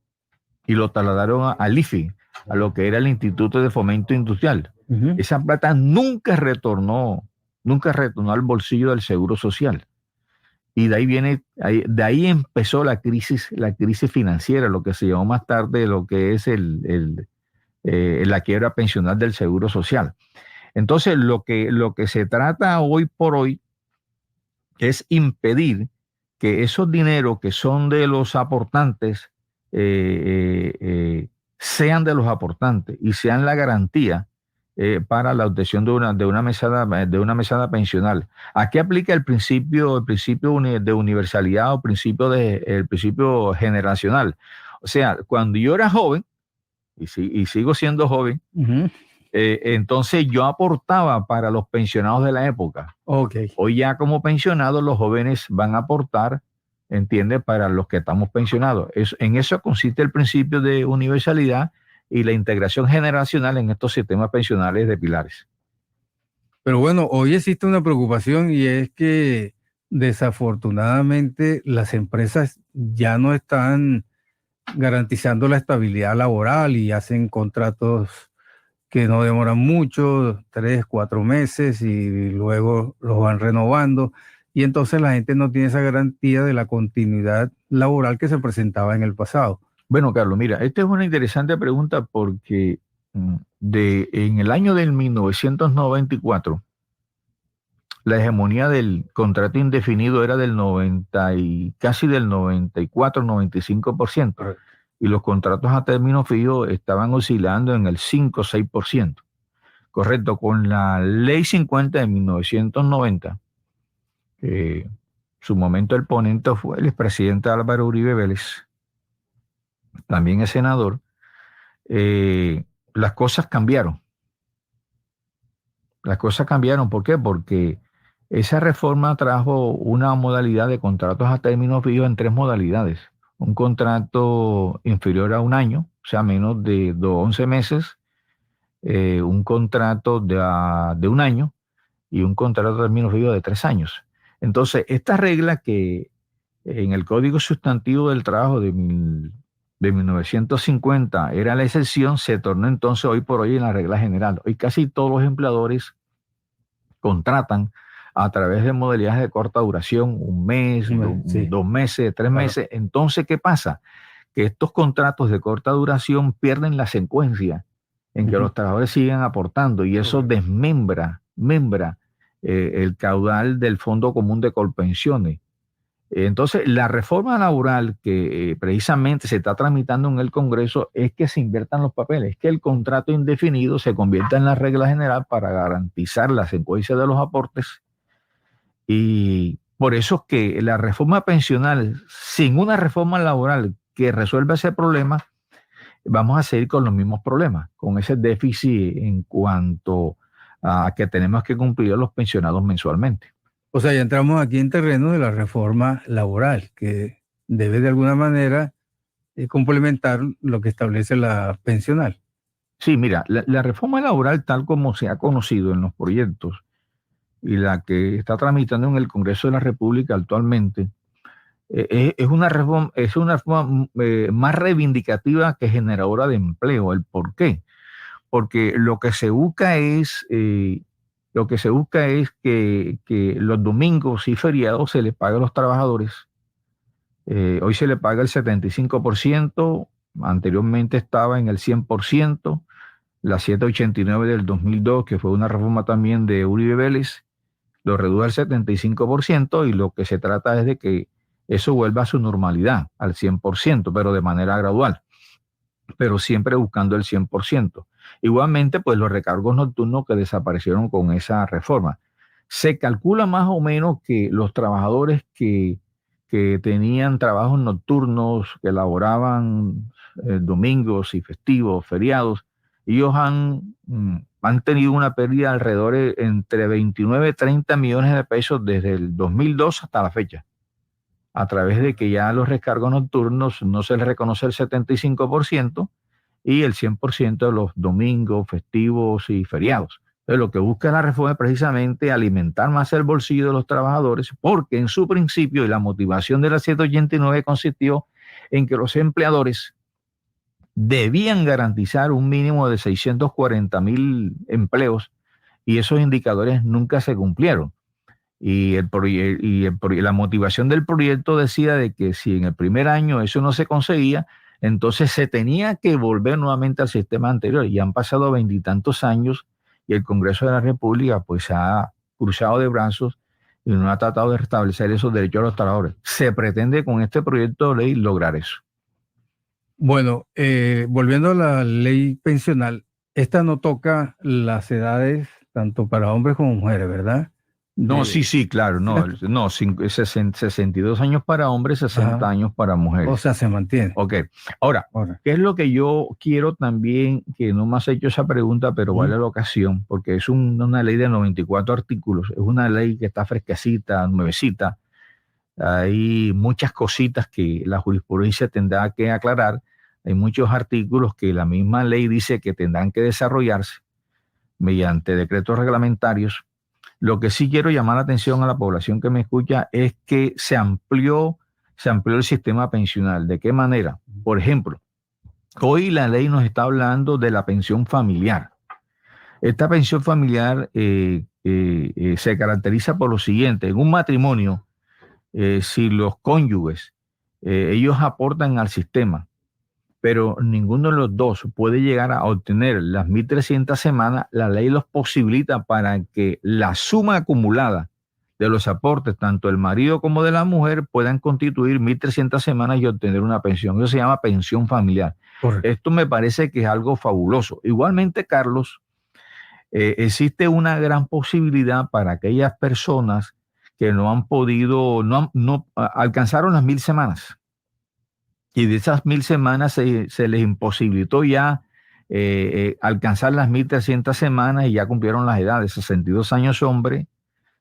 Speaker 3: y lo trasladaron al IFI, a lo que era el Instituto de Fomento Industrial. Esa plata nunca retornó al bolsillo del Seguro Social. Y de ahí empezó la crisis financiera, lo que se llamó más tarde lo que es la quiebra pensional del Seguro Social. Entonces, lo que se trata hoy por hoy es impedir que esos dineros que son de los aportantes sean de los aportantes y sean la garantía para la obtención de una mesada pensional. Aquí aplica el principio de universalidad o el principio generacional. O sea, cuando yo era joven, y sigo siendo joven, entonces yo aportaba para los pensionados de la época. Hoy ya como pensionados los jóvenes van a aportar, ¿entiendes?, para los que estamos pensionados. En eso consiste el principio de universalidad y la integración generacional en estos sistemas pensionales de pilares.
Speaker 2: Pero bueno, hoy existe una preocupación, y es que desafortunadamente las empresas ya no están garantizando la estabilidad laboral y hacen contratos que no demoran mucho, 3, 4 meses, y luego los van renovando. Y entonces la gente no tiene esa garantía de la continuidad laboral que se presentaba en el pasado.
Speaker 3: Bueno, Carlos, mira, esta es una interesante pregunta porque en el año del 1994, la hegemonía del contrato indefinido era del 90 y casi del 94, 95%. y los contratos a término fijo estaban oscilando en el 5 o 6%. Correcto, con la Ley 50 de 1990, su momento el ponente fue el expresidente Álvaro Uribe Vélez, también es senador, las cosas cambiaron. Las cosas cambiaron, ¿por qué? Porque esa reforma trajo una modalidad de contratos a término fijo en 3 modalidades. Un contrato inferior a 1 año, o sea, menos de 11 meses, un contrato de 1 año y un contrato a término fijo de 3 años. Entonces, esta regla que en el Código Sustantivo del Trabajo de 1950 era la excepción, se tornó entonces hoy por hoy en la regla general. Hoy casi todos los empleadores contratan a través de modalidades de corta duración, 1 mes,
Speaker 2: Sí.
Speaker 3: 2 meses, 3 meses. Entonces, ¿qué pasa? Que estos contratos de corta duración pierden la secuencia en que los trabajadores siguen aportando y eso desmembra el caudal del Fondo Común de Colpensiones. Entonces, la reforma laboral que precisamente se está tramitando en el Congreso es que se inviertan los papeles, que el contrato indefinido se convierta en la regla general para garantizar la secuencia de los aportes. Y por eso es que la reforma pensional, sin una reforma laboral que resuelva ese problema, vamos a seguir con los mismos problemas, con ese déficit en cuanto a que tenemos que cumplir a los pensionados mensualmente.
Speaker 2: O sea, ya entramos aquí en terreno de la reforma laboral, que debe de alguna manera complementar lo que establece la pensional.
Speaker 3: Sí, mira, la reforma laboral tal como se ha conocido en los proyectos y la que está tramitando en el Congreso de la República actualmente, es una reforma más reivindicativa que generadora de empleo. ¿El por qué? Porque lo que se busca es que los domingos y feriados se les pague a los trabajadores. Hoy se le paga el 75%, anteriormente estaba en el 100%, la 789 del 2002, que fue una reforma también de Uribe Vélez, lo reduce al 75% y lo que se trata es de que eso vuelva a su normalidad, al 100%, pero de manera gradual, pero siempre buscando el 100%. Igualmente, pues los recargos nocturnos que desaparecieron con esa reforma. Se calcula más o menos que los trabajadores que tenían trabajos nocturnos, que laboraban domingos y festivos, feriados, ellos han tenido una pérdida alrededor de entre 29 y 30 millones de pesos desde el 2002 hasta la fecha, a través de que ya los recargos nocturnos no se les reconoce el 75% y el 100% de los domingos, festivos y feriados. Entonces, lo que busca la reforma es precisamente alimentar más el bolsillo de los trabajadores, porque en su principio y la motivación de la 789 consistió en que los empleadores debían garantizar un mínimo de 640,000 empleos y esos indicadores nunca se cumplieron. Y la motivación del proyecto decía de que si en el primer año eso no se conseguía, entonces se tenía que volver nuevamente al sistema anterior. Y han pasado 20 y tantos años y el Congreso de la República pues ha cruzado de brazos y no ha tratado de restablecer esos derechos a los trabajadores. Se pretende con este proyecto de ley lograr eso.
Speaker 2: Bueno, volviendo a la ley pensional, esta no toca las edades tanto para hombres como mujeres, ¿verdad?
Speaker 3: No, sí, claro, no, 62 años para hombres, 60 años para mujeres.
Speaker 2: O sea, se mantiene.
Speaker 3: Ok, ahora, ¿qué es lo que yo quiero también, que no me has hecho esa pregunta, pero vale la ocasión, porque es una ley de 94 artículos, es una ley que está fresquecita, nuevecita, hay muchas cositas que la jurisprudencia tendrá que aclarar, hay muchos artículos que la misma ley dice que tendrán que desarrollarse mediante decretos reglamentarios. Lo que sí quiero llamar la atención a la población que me escucha es que se amplió el sistema pensional. ¿De qué manera? Por ejemplo, hoy la ley nos está hablando de la pensión familiar. Esta pensión familiar se caracteriza por lo siguiente. En un matrimonio, si los cónyuges, ellos aportan al sistema, pero ninguno de los dos puede llegar a obtener las 1.300 semanas, la ley los posibilita para que la suma acumulada de los aportes, tanto del marido como de la mujer, puedan constituir 1.300 semanas y obtener una pensión. Eso se llama pensión familiar.
Speaker 2: Correcto.
Speaker 3: Esto me parece que es algo fabuloso. Igualmente, Carlos, existe una gran posibilidad para aquellas personas que no han podido, no alcanzaron las 1.000 semanas. Y de esas 1.000 semanas se les imposibilitó ya alcanzar las 1.300 semanas y ya cumplieron las edades, 62 años hombre,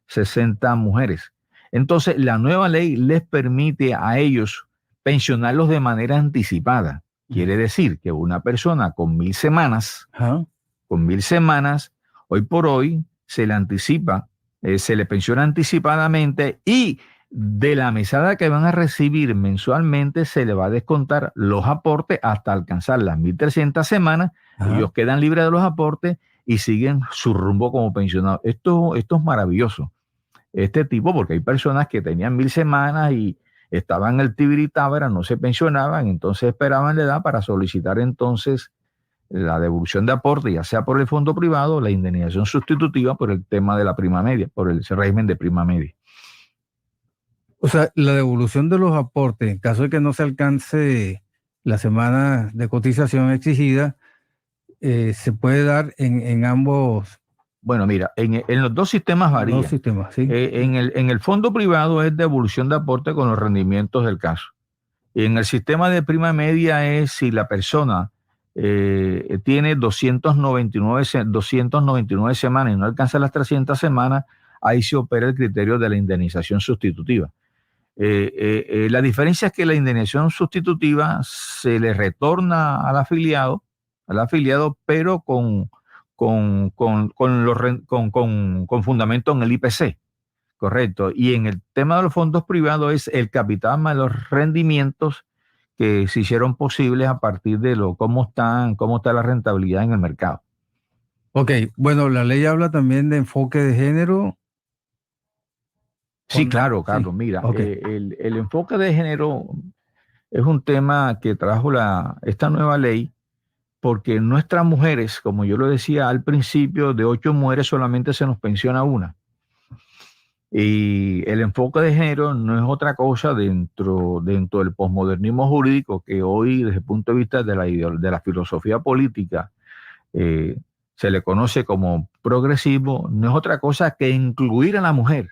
Speaker 3: 60 mujeres. Entonces, la nueva ley les permite a ellos pensionarlos de manera anticipada. Quiere decir que una persona con 1.000 semanas, hoy por hoy se le anticipa, se le pensiona anticipadamente y de la mesada que van a recibir mensualmente se le va a descontar los aportes hasta alcanzar las 1.300 semanas. Ellos quedan libres de los aportes y siguen su rumbo como pensionados. Esto es maravilloso. Este tipo, porque hay personas que tenían 1.000 semanas y estaban en el tibiritábara, no se pensionaban, entonces esperaban la edad para solicitar entonces la devolución de aporte, ya sea por el fondo privado, la indemnización sustitutiva por el tema de la prima media, por el régimen de prima media.
Speaker 2: O sea, la devolución de los aportes, en caso de que no se alcance la semana de cotización exigida, se puede dar en ambos.
Speaker 3: Bueno, mira, en los dos sistemas varía.
Speaker 2: Dos sistemas, sí.
Speaker 3: En el fondo privado es devolución de aporte con los rendimientos del caso. Y en el sistema de prima media es si la persona tiene 299 semanas y no alcanza las 300 semanas, ahí se opera el criterio de la indemnización sustitutiva. La diferencia es que la indemnización sustitutiva se le retorna al afiliado, pero con fundamento en el IPC, correcto. Y en el tema de los fondos privados es el capital más los rendimientos que se hicieron posibles a partir de cómo está la rentabilidad en el mercado.
Speaker 2: Ok, bueno, la ley habla también de enfoque de género.
Speaker 3: Sí, claro, Carlos.
Speaker 2: Sí.
Speaker 3: Mira,
Speaker 2: Okay.
Speaker 3: El enfoque de género es un tema que trajo esta nueva ley, porque nuestras mujeres, como yo lo decía al principio, de 8 mujeres solamente se nos pensiona una. Y el enfoque de género no es otra cosa dentro del posmodernismo jurídico que hoy, desde el punto de vista de la filosofía política, se le conoce como progresismo, no es otra cosa que incluir a la mujer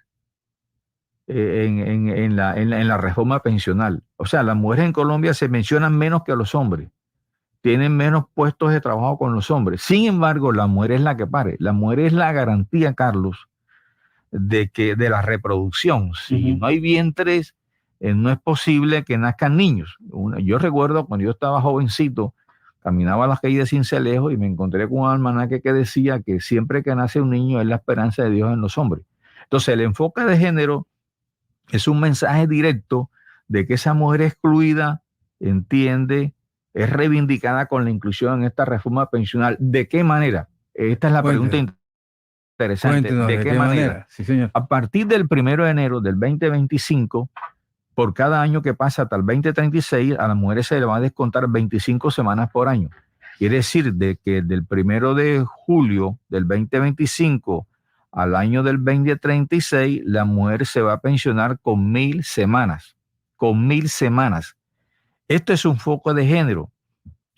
Speaker 3: en la reforma pensional. O sea, las mujeres en Colombia se mencionan menos que los hombres, tienen menos puestos de trabajo con los hombres. Sin embargo, la mujer es la que pare. La mujer es la garantía, Carlos, de la reproducción. Si no hay vientres, no es posible que nazcan niños. Yo recuerdo cuando yo estaba jovencito, caminaba a las calles de Sincelejo y me encontré con un almanaque que decía que siempre que nace un niño es la esperanza de Dios en los hombres. Entonces, el enfoque de género es un mensaje directo de que esa mujer excluida entiende, es reivindicada con la inclusión en esta reforma pensional. ¿De qué manera? Esta es la pregunta interesante.
Speaker 2: Cuéntenos,
Speaker 3: ¿De qué manera?
Speaker 2: Sí, señor.
Speaker 3: A partir del 1 de enero del 2025, por cada año que pasa hasta el 2036, a las mujeres se le va a descontar 25 semanas por año. Quiere decir de que del 1 de julio del 2025 al año del 2036, la mujer se va a pensionar con 1.000 semanas. Con 1.000 semanas. Esto es un foco de género.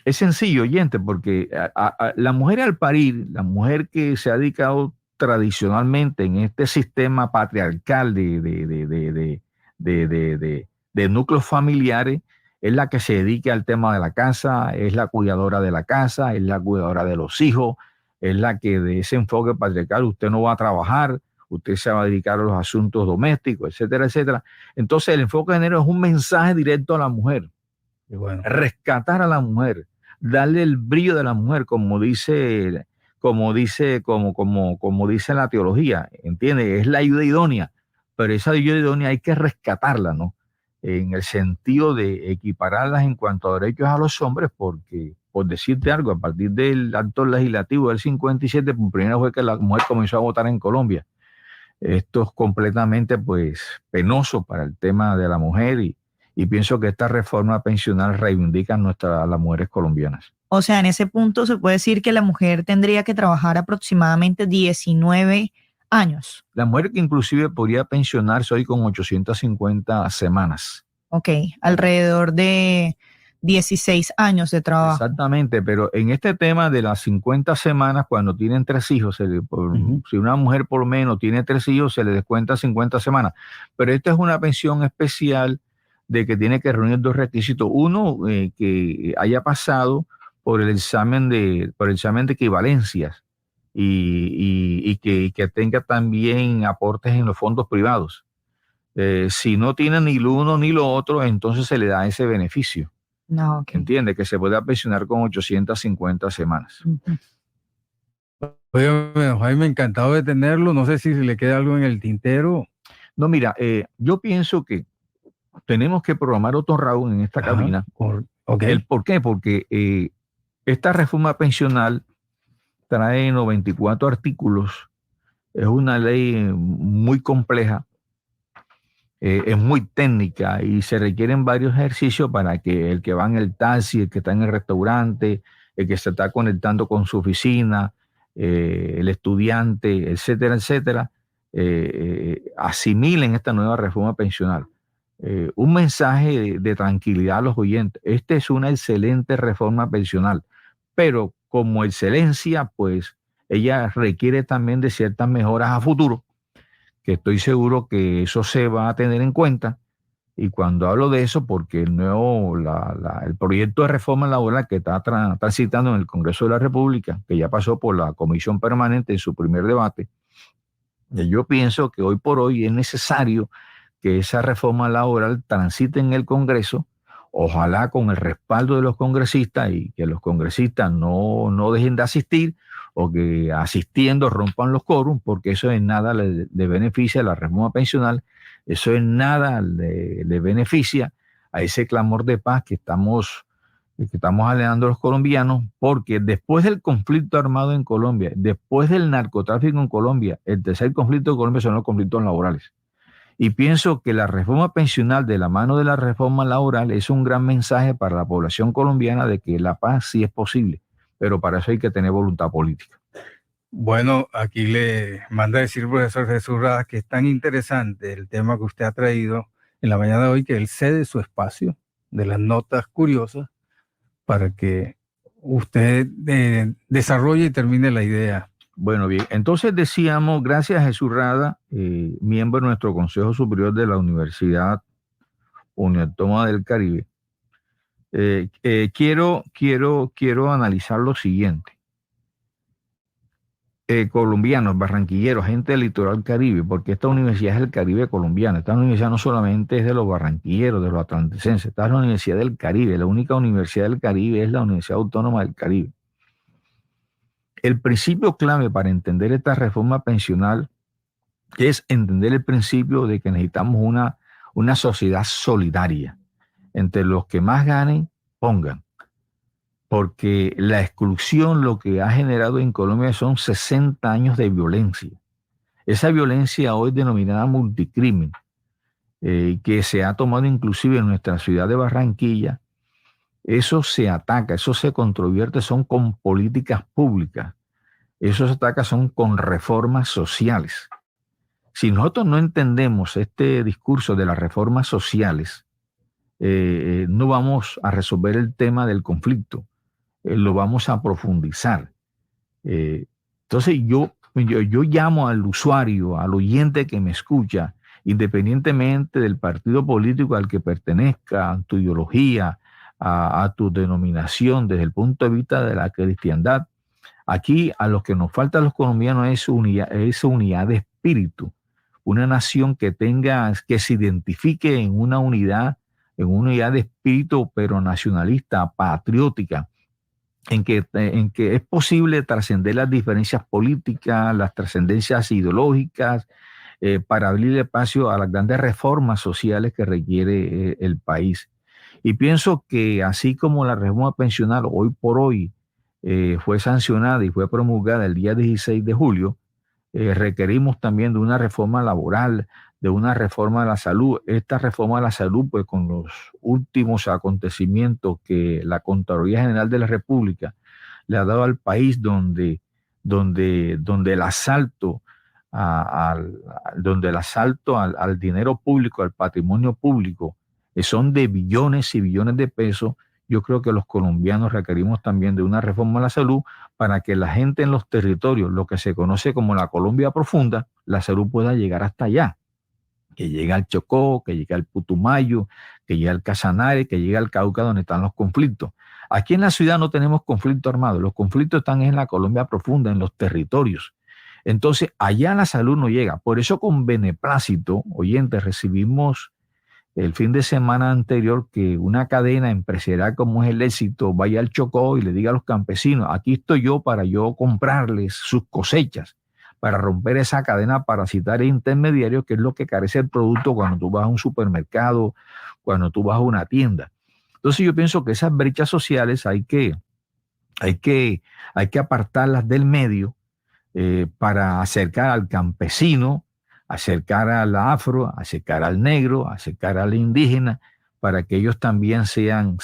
Speaker 3: Es sencillo, oyente, porque la mujer al parir, la mujer que se ha dedicado tradicionalmente en este sistema patriarcal de núcleos familiares, es la que se dedica al tema de la casa, es la cuidadora de la casa, es la cuidadora de los hijos, es la que de ese enfoque patriarcal usted no va a trabajar, usted se va a dedicar a los asuntos domésticos, etcétera, etcétera. Entonces el enfoque de género es un mensaje directo a la mujer.
Speaker 2: Bueno.
Speaker 3: Rescatar a la mujer, darle el brillo de la mujer, como dice la teología, ¿entiende? Es la ayuda idónea, pero esa ayuda idónea hay que rescatarla, ¿no? En el sentido de equipararlas en cuanto a derechos a los hombres, porque, por decirte algo, a partir del acto legislativo del 57, por primera vez que la mujer comenzó a votar en Colombia. Esto es completamente, pues, penoso para el tema de la mujer y pienso que esta reforma pensional reivindica a las mujeres colombianas.
Speaker 5: O sea, en ese punto se puede decir que la mujer tendría que trabajar aproximadamente 19 años.
Speaker 3: La mujer que inclusive podría pensionarse hoy con 850 semanas.
Speaker 5: Ok, alrededor de 16 años de trabajo.
Speaker 3: Exactamente, pero en este tema de las 50 semanas, cuando tienen 3 hijos, si una mujer por lo menos tiene 3 hijos, se le descuenta 50 semanas. Pero esta es una pensión especial de que tiene que reunir 2 requisitos. Uno, que haya pasado por el examen de equivalencias y que tenga también aportes en los fondos privados. Si no tiene ni lo uno ni lo otro, entonces se le da ese beneficio.
Speaker 5: No, ok.
Speaker 3: Entiende que se puede pensionar con 850 semanas.
Speaker 2: Oye, Jaime, encantado de tenerlo. No sé si le queda algo en el tintero.
Speaker 3: No, mira, yo pienso que tenemos que programar otro round en esta cabina.
Speaker 2: Okay.
Speaker 3: ¿Por qué? Porque esta reforma pensional trae 94 artículos. Es una ley muy compleja. Es muy técnica y se requieren varios ejercicios para que el que va en el taxi, el que está en el restaurante, el que se está conectando con su oficina, el estudiante, etcétera, etcétera, asimilen esta nueva reforma pensional. Un mensaje de tranquilidad a los oyentes. Esta es una excelente reforma pensional, pero como excelencia, pues ella requiere también de ciertas mejoras a futuro, que estoy seguro que eso se va a tener en cuenta. Y cuando hablo de eso, porque el proyecto de reforma laboral que está transitando en el Congreso de la República, que ya pasó por la Comisión Permanente en su primer debate, yo pienso que hoy por hoy es necesario que esa reforma laboral transite en el Congreso, ojalá con el respaldo de los congresistas y que los congresistas no dejen de asistir, o que asistiendo rompan los quórums, porque eso en nada le beneficia a la reforma pensional, eso en nada le beneficia a ese clamor de paz que estamos alegando los colombianos, porque después del conflicto armado en Colombia, después del narcotráfico en Colombia, el tercer conflicto de Colombia son los conflictos laborales. Y pienso que la reforma pensional de la mano de la reforma laboral es un gran mensaje para la población colombiana de que la paz sí es posible, pero para eso hay que tener voluntad política.
Speaker 2: Bueno, aquí le manda a decir, profesor Jesús Radas, que es tan interesante el tema que usted ha traído en la mañana de hoy, que él cede su espacio de las notas curiosas para que usted desarrolle y termine la idea.
Speaker 3: Bueno, bien, entonces decíamos, gracias a Jesús Rada, miembro de nuestro Consejo Superior de la Universidad Autónoma del Caribe, quiero analizar lo siguiente. Colombianos, barranquilleros, gente del litoral Caribe, porque esta universidad es del Caribe colombiano. Esta universidad no solamente es de los barranquilleros, de los atlanticenses, esta es la Universidad del Caribe. La única universidad del Caribe es la Universidad Autónoma del Caribe. El principio clave para entender esta reforma pensional es entender el principio de que necesitamos una sociedad solidaria. Entre los que más ganen, pongan. Porque la exclusión lo que ha generado en Colombia son 60 años de violencia. Esa violencia hoy denominada multicrimen, que se ha tomado inclusive en nuestra ciudad de Barranquilla, eso se ataca, eso se controvierte, son con políticas públicas. Esos ataques son con reformas sociales. Si nosotros no entendemos este discurso de las reformas sociales, no vamos a resolver el tema del conflicto, lo vamos a profundizar. Entonces yo llamo al usuario, al oyente que me escucha, independientemente del partido político al que pertenezca, a tu ideología, a tu denominación, desde el punto de vista de la cristiandad. Aquí a lo que nos falta a los colombianos es unidad de espíritu, una nación que se identifique en una unidad de espíritu, pero nacionalista, patriótica, en que es posible trascender las diferencias políticas, las trascendencias ideológicas, para abrir espacio a las grandes reformas sociales que requiere el país. Y pienso que así como la reforma pensional hoy por hoy fue sancionada y fue promulgada el día 16 de julio, requerimos también de una reforma laboral, de una reforma de la salud. Esta reforma de la salud, pues con los últimos acontecimientos que la Contraloría General de la República le ha dado al país, donde el asalto donde el asalto al dinero público, al patrimonio público, son de billones y billones de pesos. Yo creo que los colombianos requerimos también de una reforma a la salud para que la gente en los territorios, lo que se conoce como la Colombia profunda, la salud pueda llegar hasta allá, que llegue al Chocó, que llegue al Putumayo, que llegue al Casanare, que llegue al Cauca, donde están los conflictos. Aquí en la ciudad no tenemos conflicto armado, los conflictos están en la Colombia profunda, en los territorios. Entonces, allá la salud no llega. Por eso con beneplácito, oyentes, recibimos el fin de semana anterior que una cadena empresarial como es el Éxito vaya al Chocó y le diga a los campesinos, aquí estoy yo para yo comprarles sus cosechas, para romper esa cadena parasitaria intermediaria, que es lo que carece el producto cuando tú vas a un supermercado, cuando tú vas a una tienda. Entonces yo pienso que esas brechas sociales hay que apartarlas del medio, para acercar al campesino, acercar al afro, acercar al negro, acercar al indígena, para que ellos también sean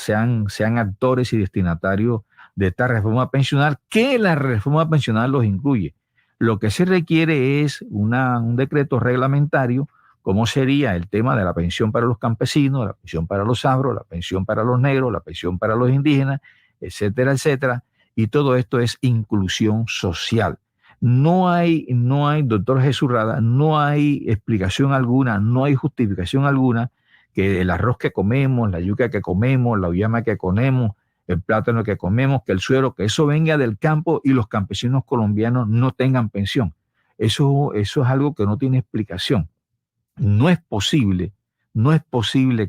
Speaker 3: actores y destinatarios de esta reforma pensional, que la reforma pensional los incluye. Lo que se requiere es un decreto reglamentario, como sería el tema de la pensión para los campesinos, la pensión para los afros, la pensión para los negros, la pensión para los indígenas, etcétera, etcétera. Y todo esto es inclusión social. No hay, doctor Jesús Rada, no hay explicación alguna, no hay justificación alguna que el arroz que comemos, la yuca que comemos, la uyama que comemos, el plátano que comemos, que el suero, que eso venga del campo y los campesinos colombianos no tengan pensión. Eso es algo que no tiene explicación. No es posible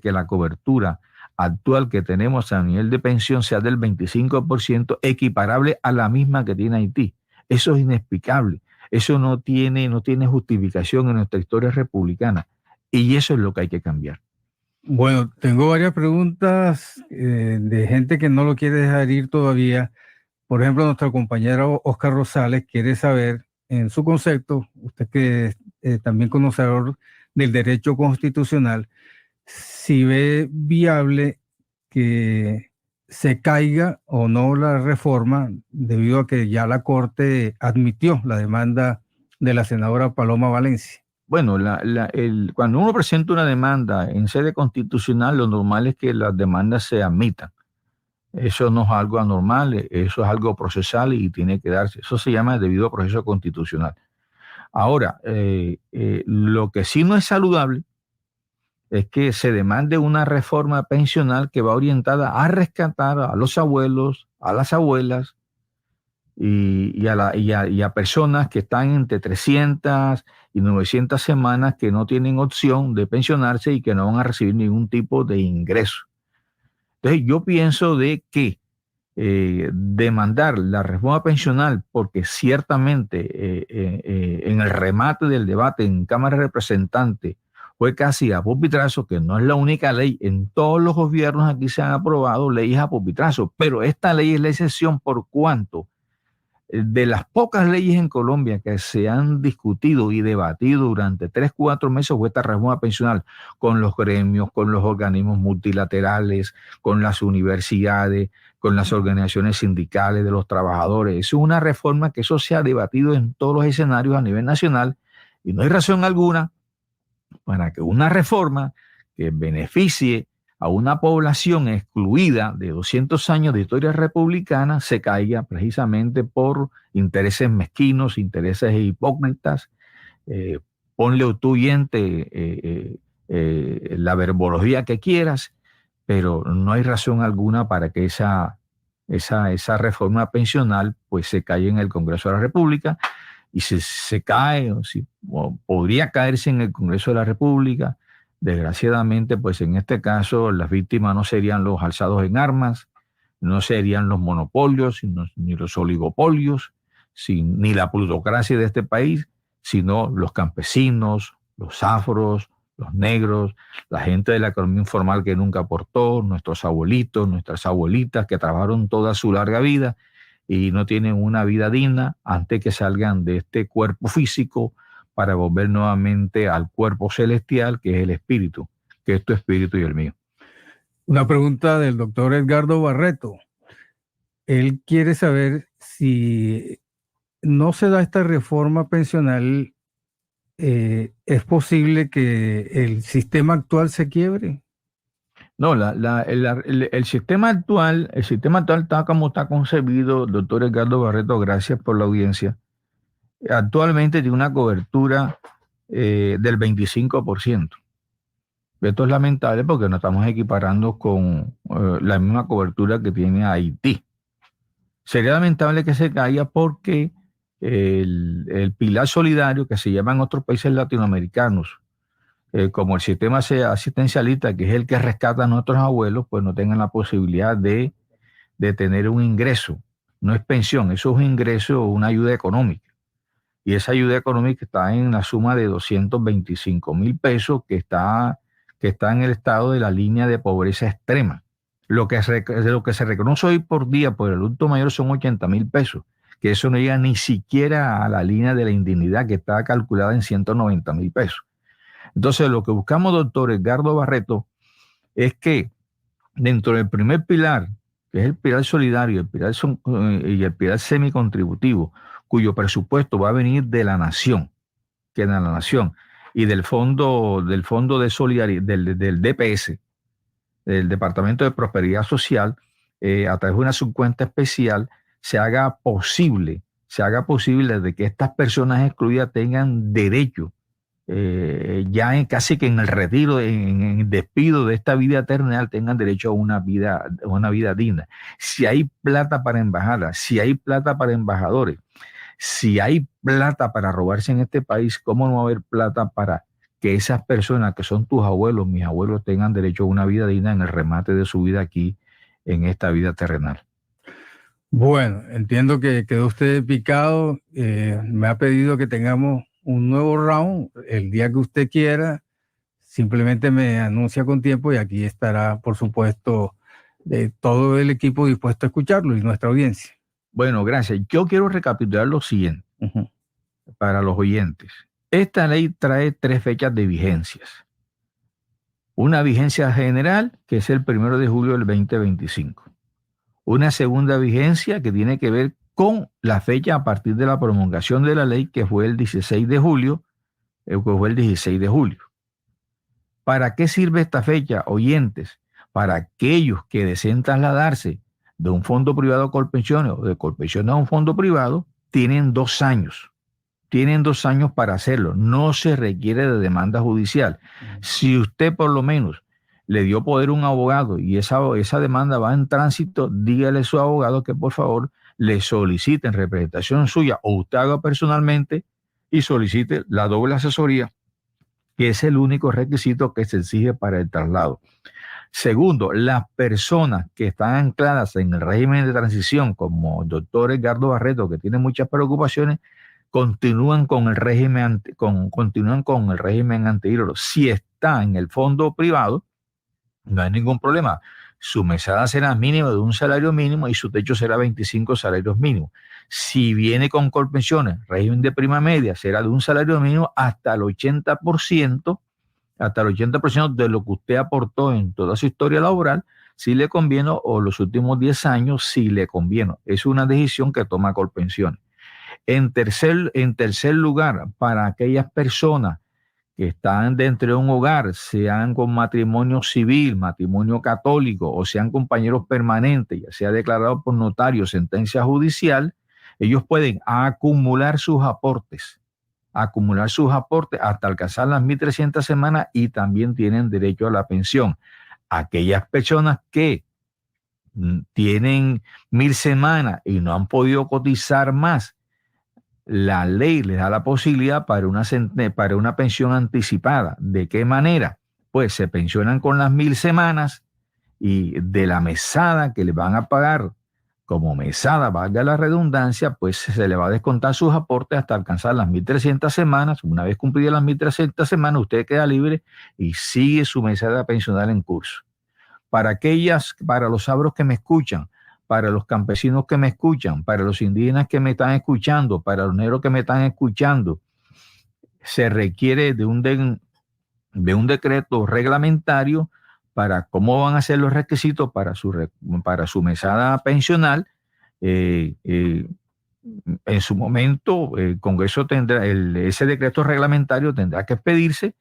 Speaker 3: que la cobertura actual que tenemos a nivel de pensión sea del 25%, equiparable a la misma que tiene Haití. Eso es inexplicable. Eso no tiene justificación en nuestra historia republicana. Y eso es lo que hay que cambiar.
Speaker 2: Bueno, tengo varias preguntas de gente que no lo quiere dejar ir todavía. Por ejemplo, nuestro compañero Oscar Rosales quiere saber, en su concepto, usted que es también conocedor del derecho constitucional, si ve viable que se caiga o no la reforma debido a que ya la Corte admitió la demanda de la senadora Paloma Valencia.
Speaker 3: Bueno, cuando uno presenta una demanda en sede constitucional, lo normal es que las demandas se admitan. Eso no es algo anormal, eso es algo procesal y tiene que darse. Eso se llama debido proceso constitucional. Ahora, lo que sí no es saludable es que se demande una reforma pensional que va orientada a rescatar a los abuelos, a las abuelas y a personas que están entre 300 y 900 semanas que no tienen opción de pensionarse y que no van a recibir ningún tipo de ingreso. Entonces yo pienso de que demandar la reforma pensional, porque ciertamente en el remate del debate en Cámara de Representantes fue casi a pupitrazo, que no es la única ley. En todos los gobiernos aquí se han aprobado leyes a pupitrazo, pero esta ley es la excepción por cuanto de las pocas leyes en Colombia que se han discutido y debatido durante 3-4 meses fue esta reforma pensional, con los gremios, con los organismos multilaterales, con las universidades, con las organizaciones sindicales de los trabajadores. Es una reforma que eso se ha debatido en todos los escenarios a nivel nacional y no hay razón alguna para que una reforma que beneficie a una población excluida de 200 años de historia republicana se caiga precisamente por intereses mezquinos, intereses hipócritas. Ponle tú, oyente, la verbología que quieras, pero no hay razón alguna para que esa reforma pensional pues se caiga en el Congreso de la República. Y si se cae, o podría caerse en el Congreso de la República, desgraciadamente, pues en este caso las víctimas no serían los alzados en armas, no serían los monopolios, ni los oligopolios, ni la plutocracia de este país, sino los campesinos, los afros, los negros, la gente de la economía informal que nunca aportó, nuestros abuelitos, nuestras abuelitas que trabajaron toda su larga vida y no tienen una vida digna antes que salgan de este cuerpo físico para volver nuevamente al cuerpo celestial, que es el espíritu, que es tu espíritu y el mío.
Speaker 2: Una pregunta del doctor Edgardo Barreto. Él quiere saber si no se da esta reforma pensional ¿es posible que el sistema actual se quiebre?
Speaker 3: No, el sistema actual está como está concebido, doctor Edgardo Barreto, gracias por la audiencia. Actualmente tiene una cobertura del 25%. Esto es lamentable porque nos estamos equiparando con la misma cobertura que tiene Haití. Sería lamentable que se caiga porque el pilar solidario que se llama en otros países latinoamericanos, como el sistema asistencialista, que es el que rescata a nuestros abuelos, pues no tengan la posibilidad de tener un ingreso. No es pensión, eso es un ingreso o una ayuda económica. Y esa ayuda económica está en la suma de 225,000 pesos que está en el estado de la línea de pobreza extrema. Lo que se reconoce hoy por día por el adulto mayor son 80,000 pesos, que eso no llega ni siquiera a la línea de la indignidad que está calculada en 190,000 pesos. Entonces, lo que buscamos, doctor Edgardo Barreto, es que dentro del primer pilar, que es el pilar solidario y el pilar semicontributivo, cuyo presupuesto va a venir de la nación, y del fondo de solidaridad, del DPS, del Departamento de Prosperidad Social, a través de una subcuenta especial, se haga posible de que estas personas excluidas tengan derecho, casi que en el retiro, en el despido de esta vida terrenal, tengan derecho a una vida digna. Si hay plata para embajadas, si hay plata para embajadores, si hay plata para robarse en este país, ¿cómo no va a haber plata para que esas personas que son tus abuelos, mis abuelos, tengan derecho a una vida digna en el remate de su vida aquí, en esta vida terrenal?
Speaker 2: Bueno, entiendo que quedó usted picado. Me ha pedido que tengamos un nuevo round el día que usted quiera. Simplemente me anuncia con tiempo y aquí estará, por supuesto, todo el equipo dispuesto a escucharlo y nuestra audiencia.
Speaker 3: Bueno, gracias. Yo quiero recapitular lo siguiente para los oyentes. Esta ley trae 3 fechas de vigencias. Una vigencia general, que es el 1 de julio del 2025. Una segunda vigencia que tiene que ver con la fecha a partir de la promulgación de la ley, que fue el 16 de julio, ¿Para qué sirve esta fecha, oyentes? Para aquellos que deseen trasladarse de un fondo privado a Colpensiones o de Colpensiones a un fondo privado, tienen 2 años. Tienen 2 años para hacerlo. No se requiere de demanda judicial. Si usted por lo menos le dio poder a un abogado y esa demanda va en tránsito, dígale a su abogado que por favor le soliciten representación suya o usted haga personalmente y solicite la doble asesoría, que es el único requisito que se exige para el traslado. Segundo, las personas que están ancladas en el régimen de transición, como el doctor Edgardo Barreto, que tiene muchas preocupaciones, continúan con el régimen anterior. Si está en el fondo privado, no hay ningún problema. Su mesada será mínima de un salario mínimo y su techo será 25 salarios mínimos. Si viene con Colpensiones, régimen de prima media, será de un salario mínimo hasta el 80%, de lo que usted aportó en toda su historia laboral, si le conviene, o los últimos 10 años, si le conviene. Es una decisión que toma Colpensiones. En tercer lugar, para aquellas personas que están dentro de un hogar, sean con matrimonio civil, matrimonio católico, o sean compañeros permanentes, ya sea declarado por notario, sentencia judicial, ellos pueden acumular sus aportes hasta alcanzar las 1.300 semanas y también tienen derecho a la pensión. Aquellas personas que tienen 1.000 semanas y no han podido cotizar más, la ley les da la posibilidad para una pensión anticipada. ¿De qué manera? Pues se pensionan con las 1.000 semanas y de la mesada que les van a pagar como mesada, valga la redundancia, pues se le va a descontar sus aportes hasta alcanzar las 1.300 semanas. Una vez cumplidas las 1.300 semanas, usted queda libre y sigue su mesada pensional en curso. Para los sabros que me escuchan, para los campesinos que me escuchan, para los indígenas que me están escuchando, para los negros que me están escuchando, se requiere de un decreto reglamentario para cómo van a ser los requisitos para su mesada pensional, en su momento el Congreso tendrá, ese decreto reglamentario tendrá que expedirse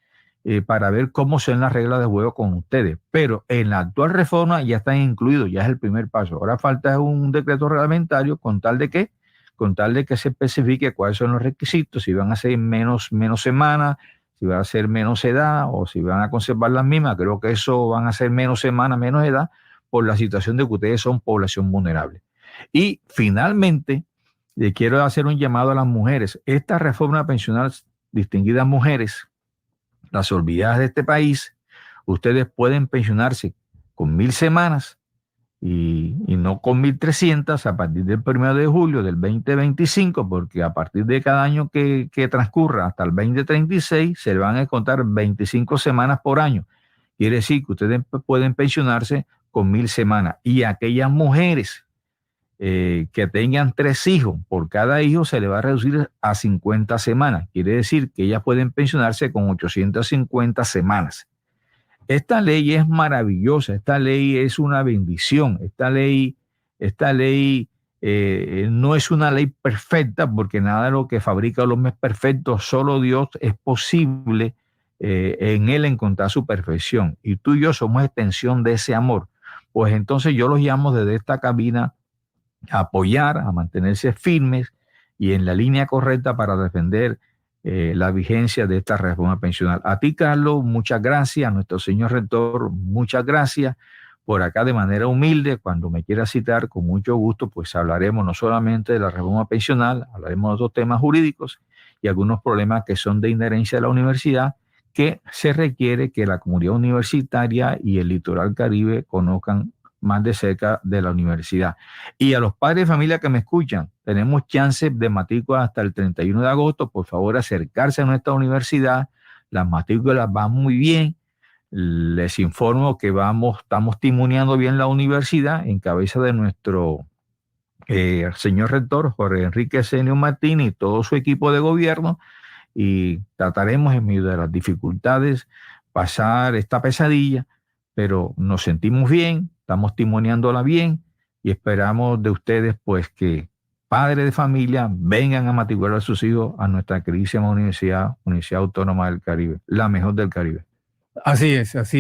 Speaker 3: para ver cómo son las reglas de juego con ustedes. Pero en la actual reforma ya están incluidos, ya es el primer paso. Ahora falta un decreto reglamentario con tal de que se especifique cuáles son los requisitos, si van a ser menos semanas, si va a ser menos edad o si van a conservar las mismas. Creo que eso van a ser menos semanas, menos edad, por la situación de que ustedes son población vulnerable. Y finalmente, le quiero hacer un llamado a las mujeres. Esta reforma pensional, distinguidas mujeres, las olvidadas de este país, ustedes pueden pensionarse con 1,000 semanas y no con 1,300 a partir del 1 de julio del 2025, porque a partir de cada año que transcurra hasta el 2036 se le van a contar 25 semanas por año. Quiere decir que ustedes pueden pensionarse con 1,000 semanas. Y aquellas mujeres que tengan 3 hijos, por cada hijo se le va a reducir a 50 semanas. Quiere decir que ellas pueden pensionarse con 850 semanas. Esta ley es maravillosa, esta ley es una bendición, esta ley no es una ley perfecta, porque nada de lo que fabrica el hombre es perfecto, solo Dios es posible en él encontrar su perfección, y tú y yo somos extensión de ese amor. Pues entonces yo los llamo desde esta cabina a apoyar, a mantenerse firmes y en la línea correcta para defender la vigencia de esta reforma pensional. A ti, Carlos, muchas gracias. A nuestro señor rector, muchas gracias. Por acá, de manera humilde, cuando me quiera citar, con mucho gusto, pues hablaremos no solamente de la reforma pensional, hablaremos de otros temas jurídicos y algunos problemas que son de inherencia de la universidad, que se requiere que la comunidad universitaria y el litoral caribe conozcan más de cerca de la universidad. Y a los padres de familia que me escuchan, tenemos chance de matrícula hasta el 31 de agosto. Por favor, acercarse a nuestra universidad. Las matrículas van muy bien. Les informo que estamos timoneando bien la universidad en cabeza de nuestro señor rector Jorge Enrique Senio Martín y todo su equipo de gobierno, y trataremos en medio de las dificultades pasar esta pesadilla, pero nos sentimos bien, estamos timoneándola bien y esperamos de ustedes pues que padres de familia vengan a matricular a sus hijos a nuestra queridísima Universidad Autónoma del Caribe, la mejor del Caribe.
Speaker 2: Así es, así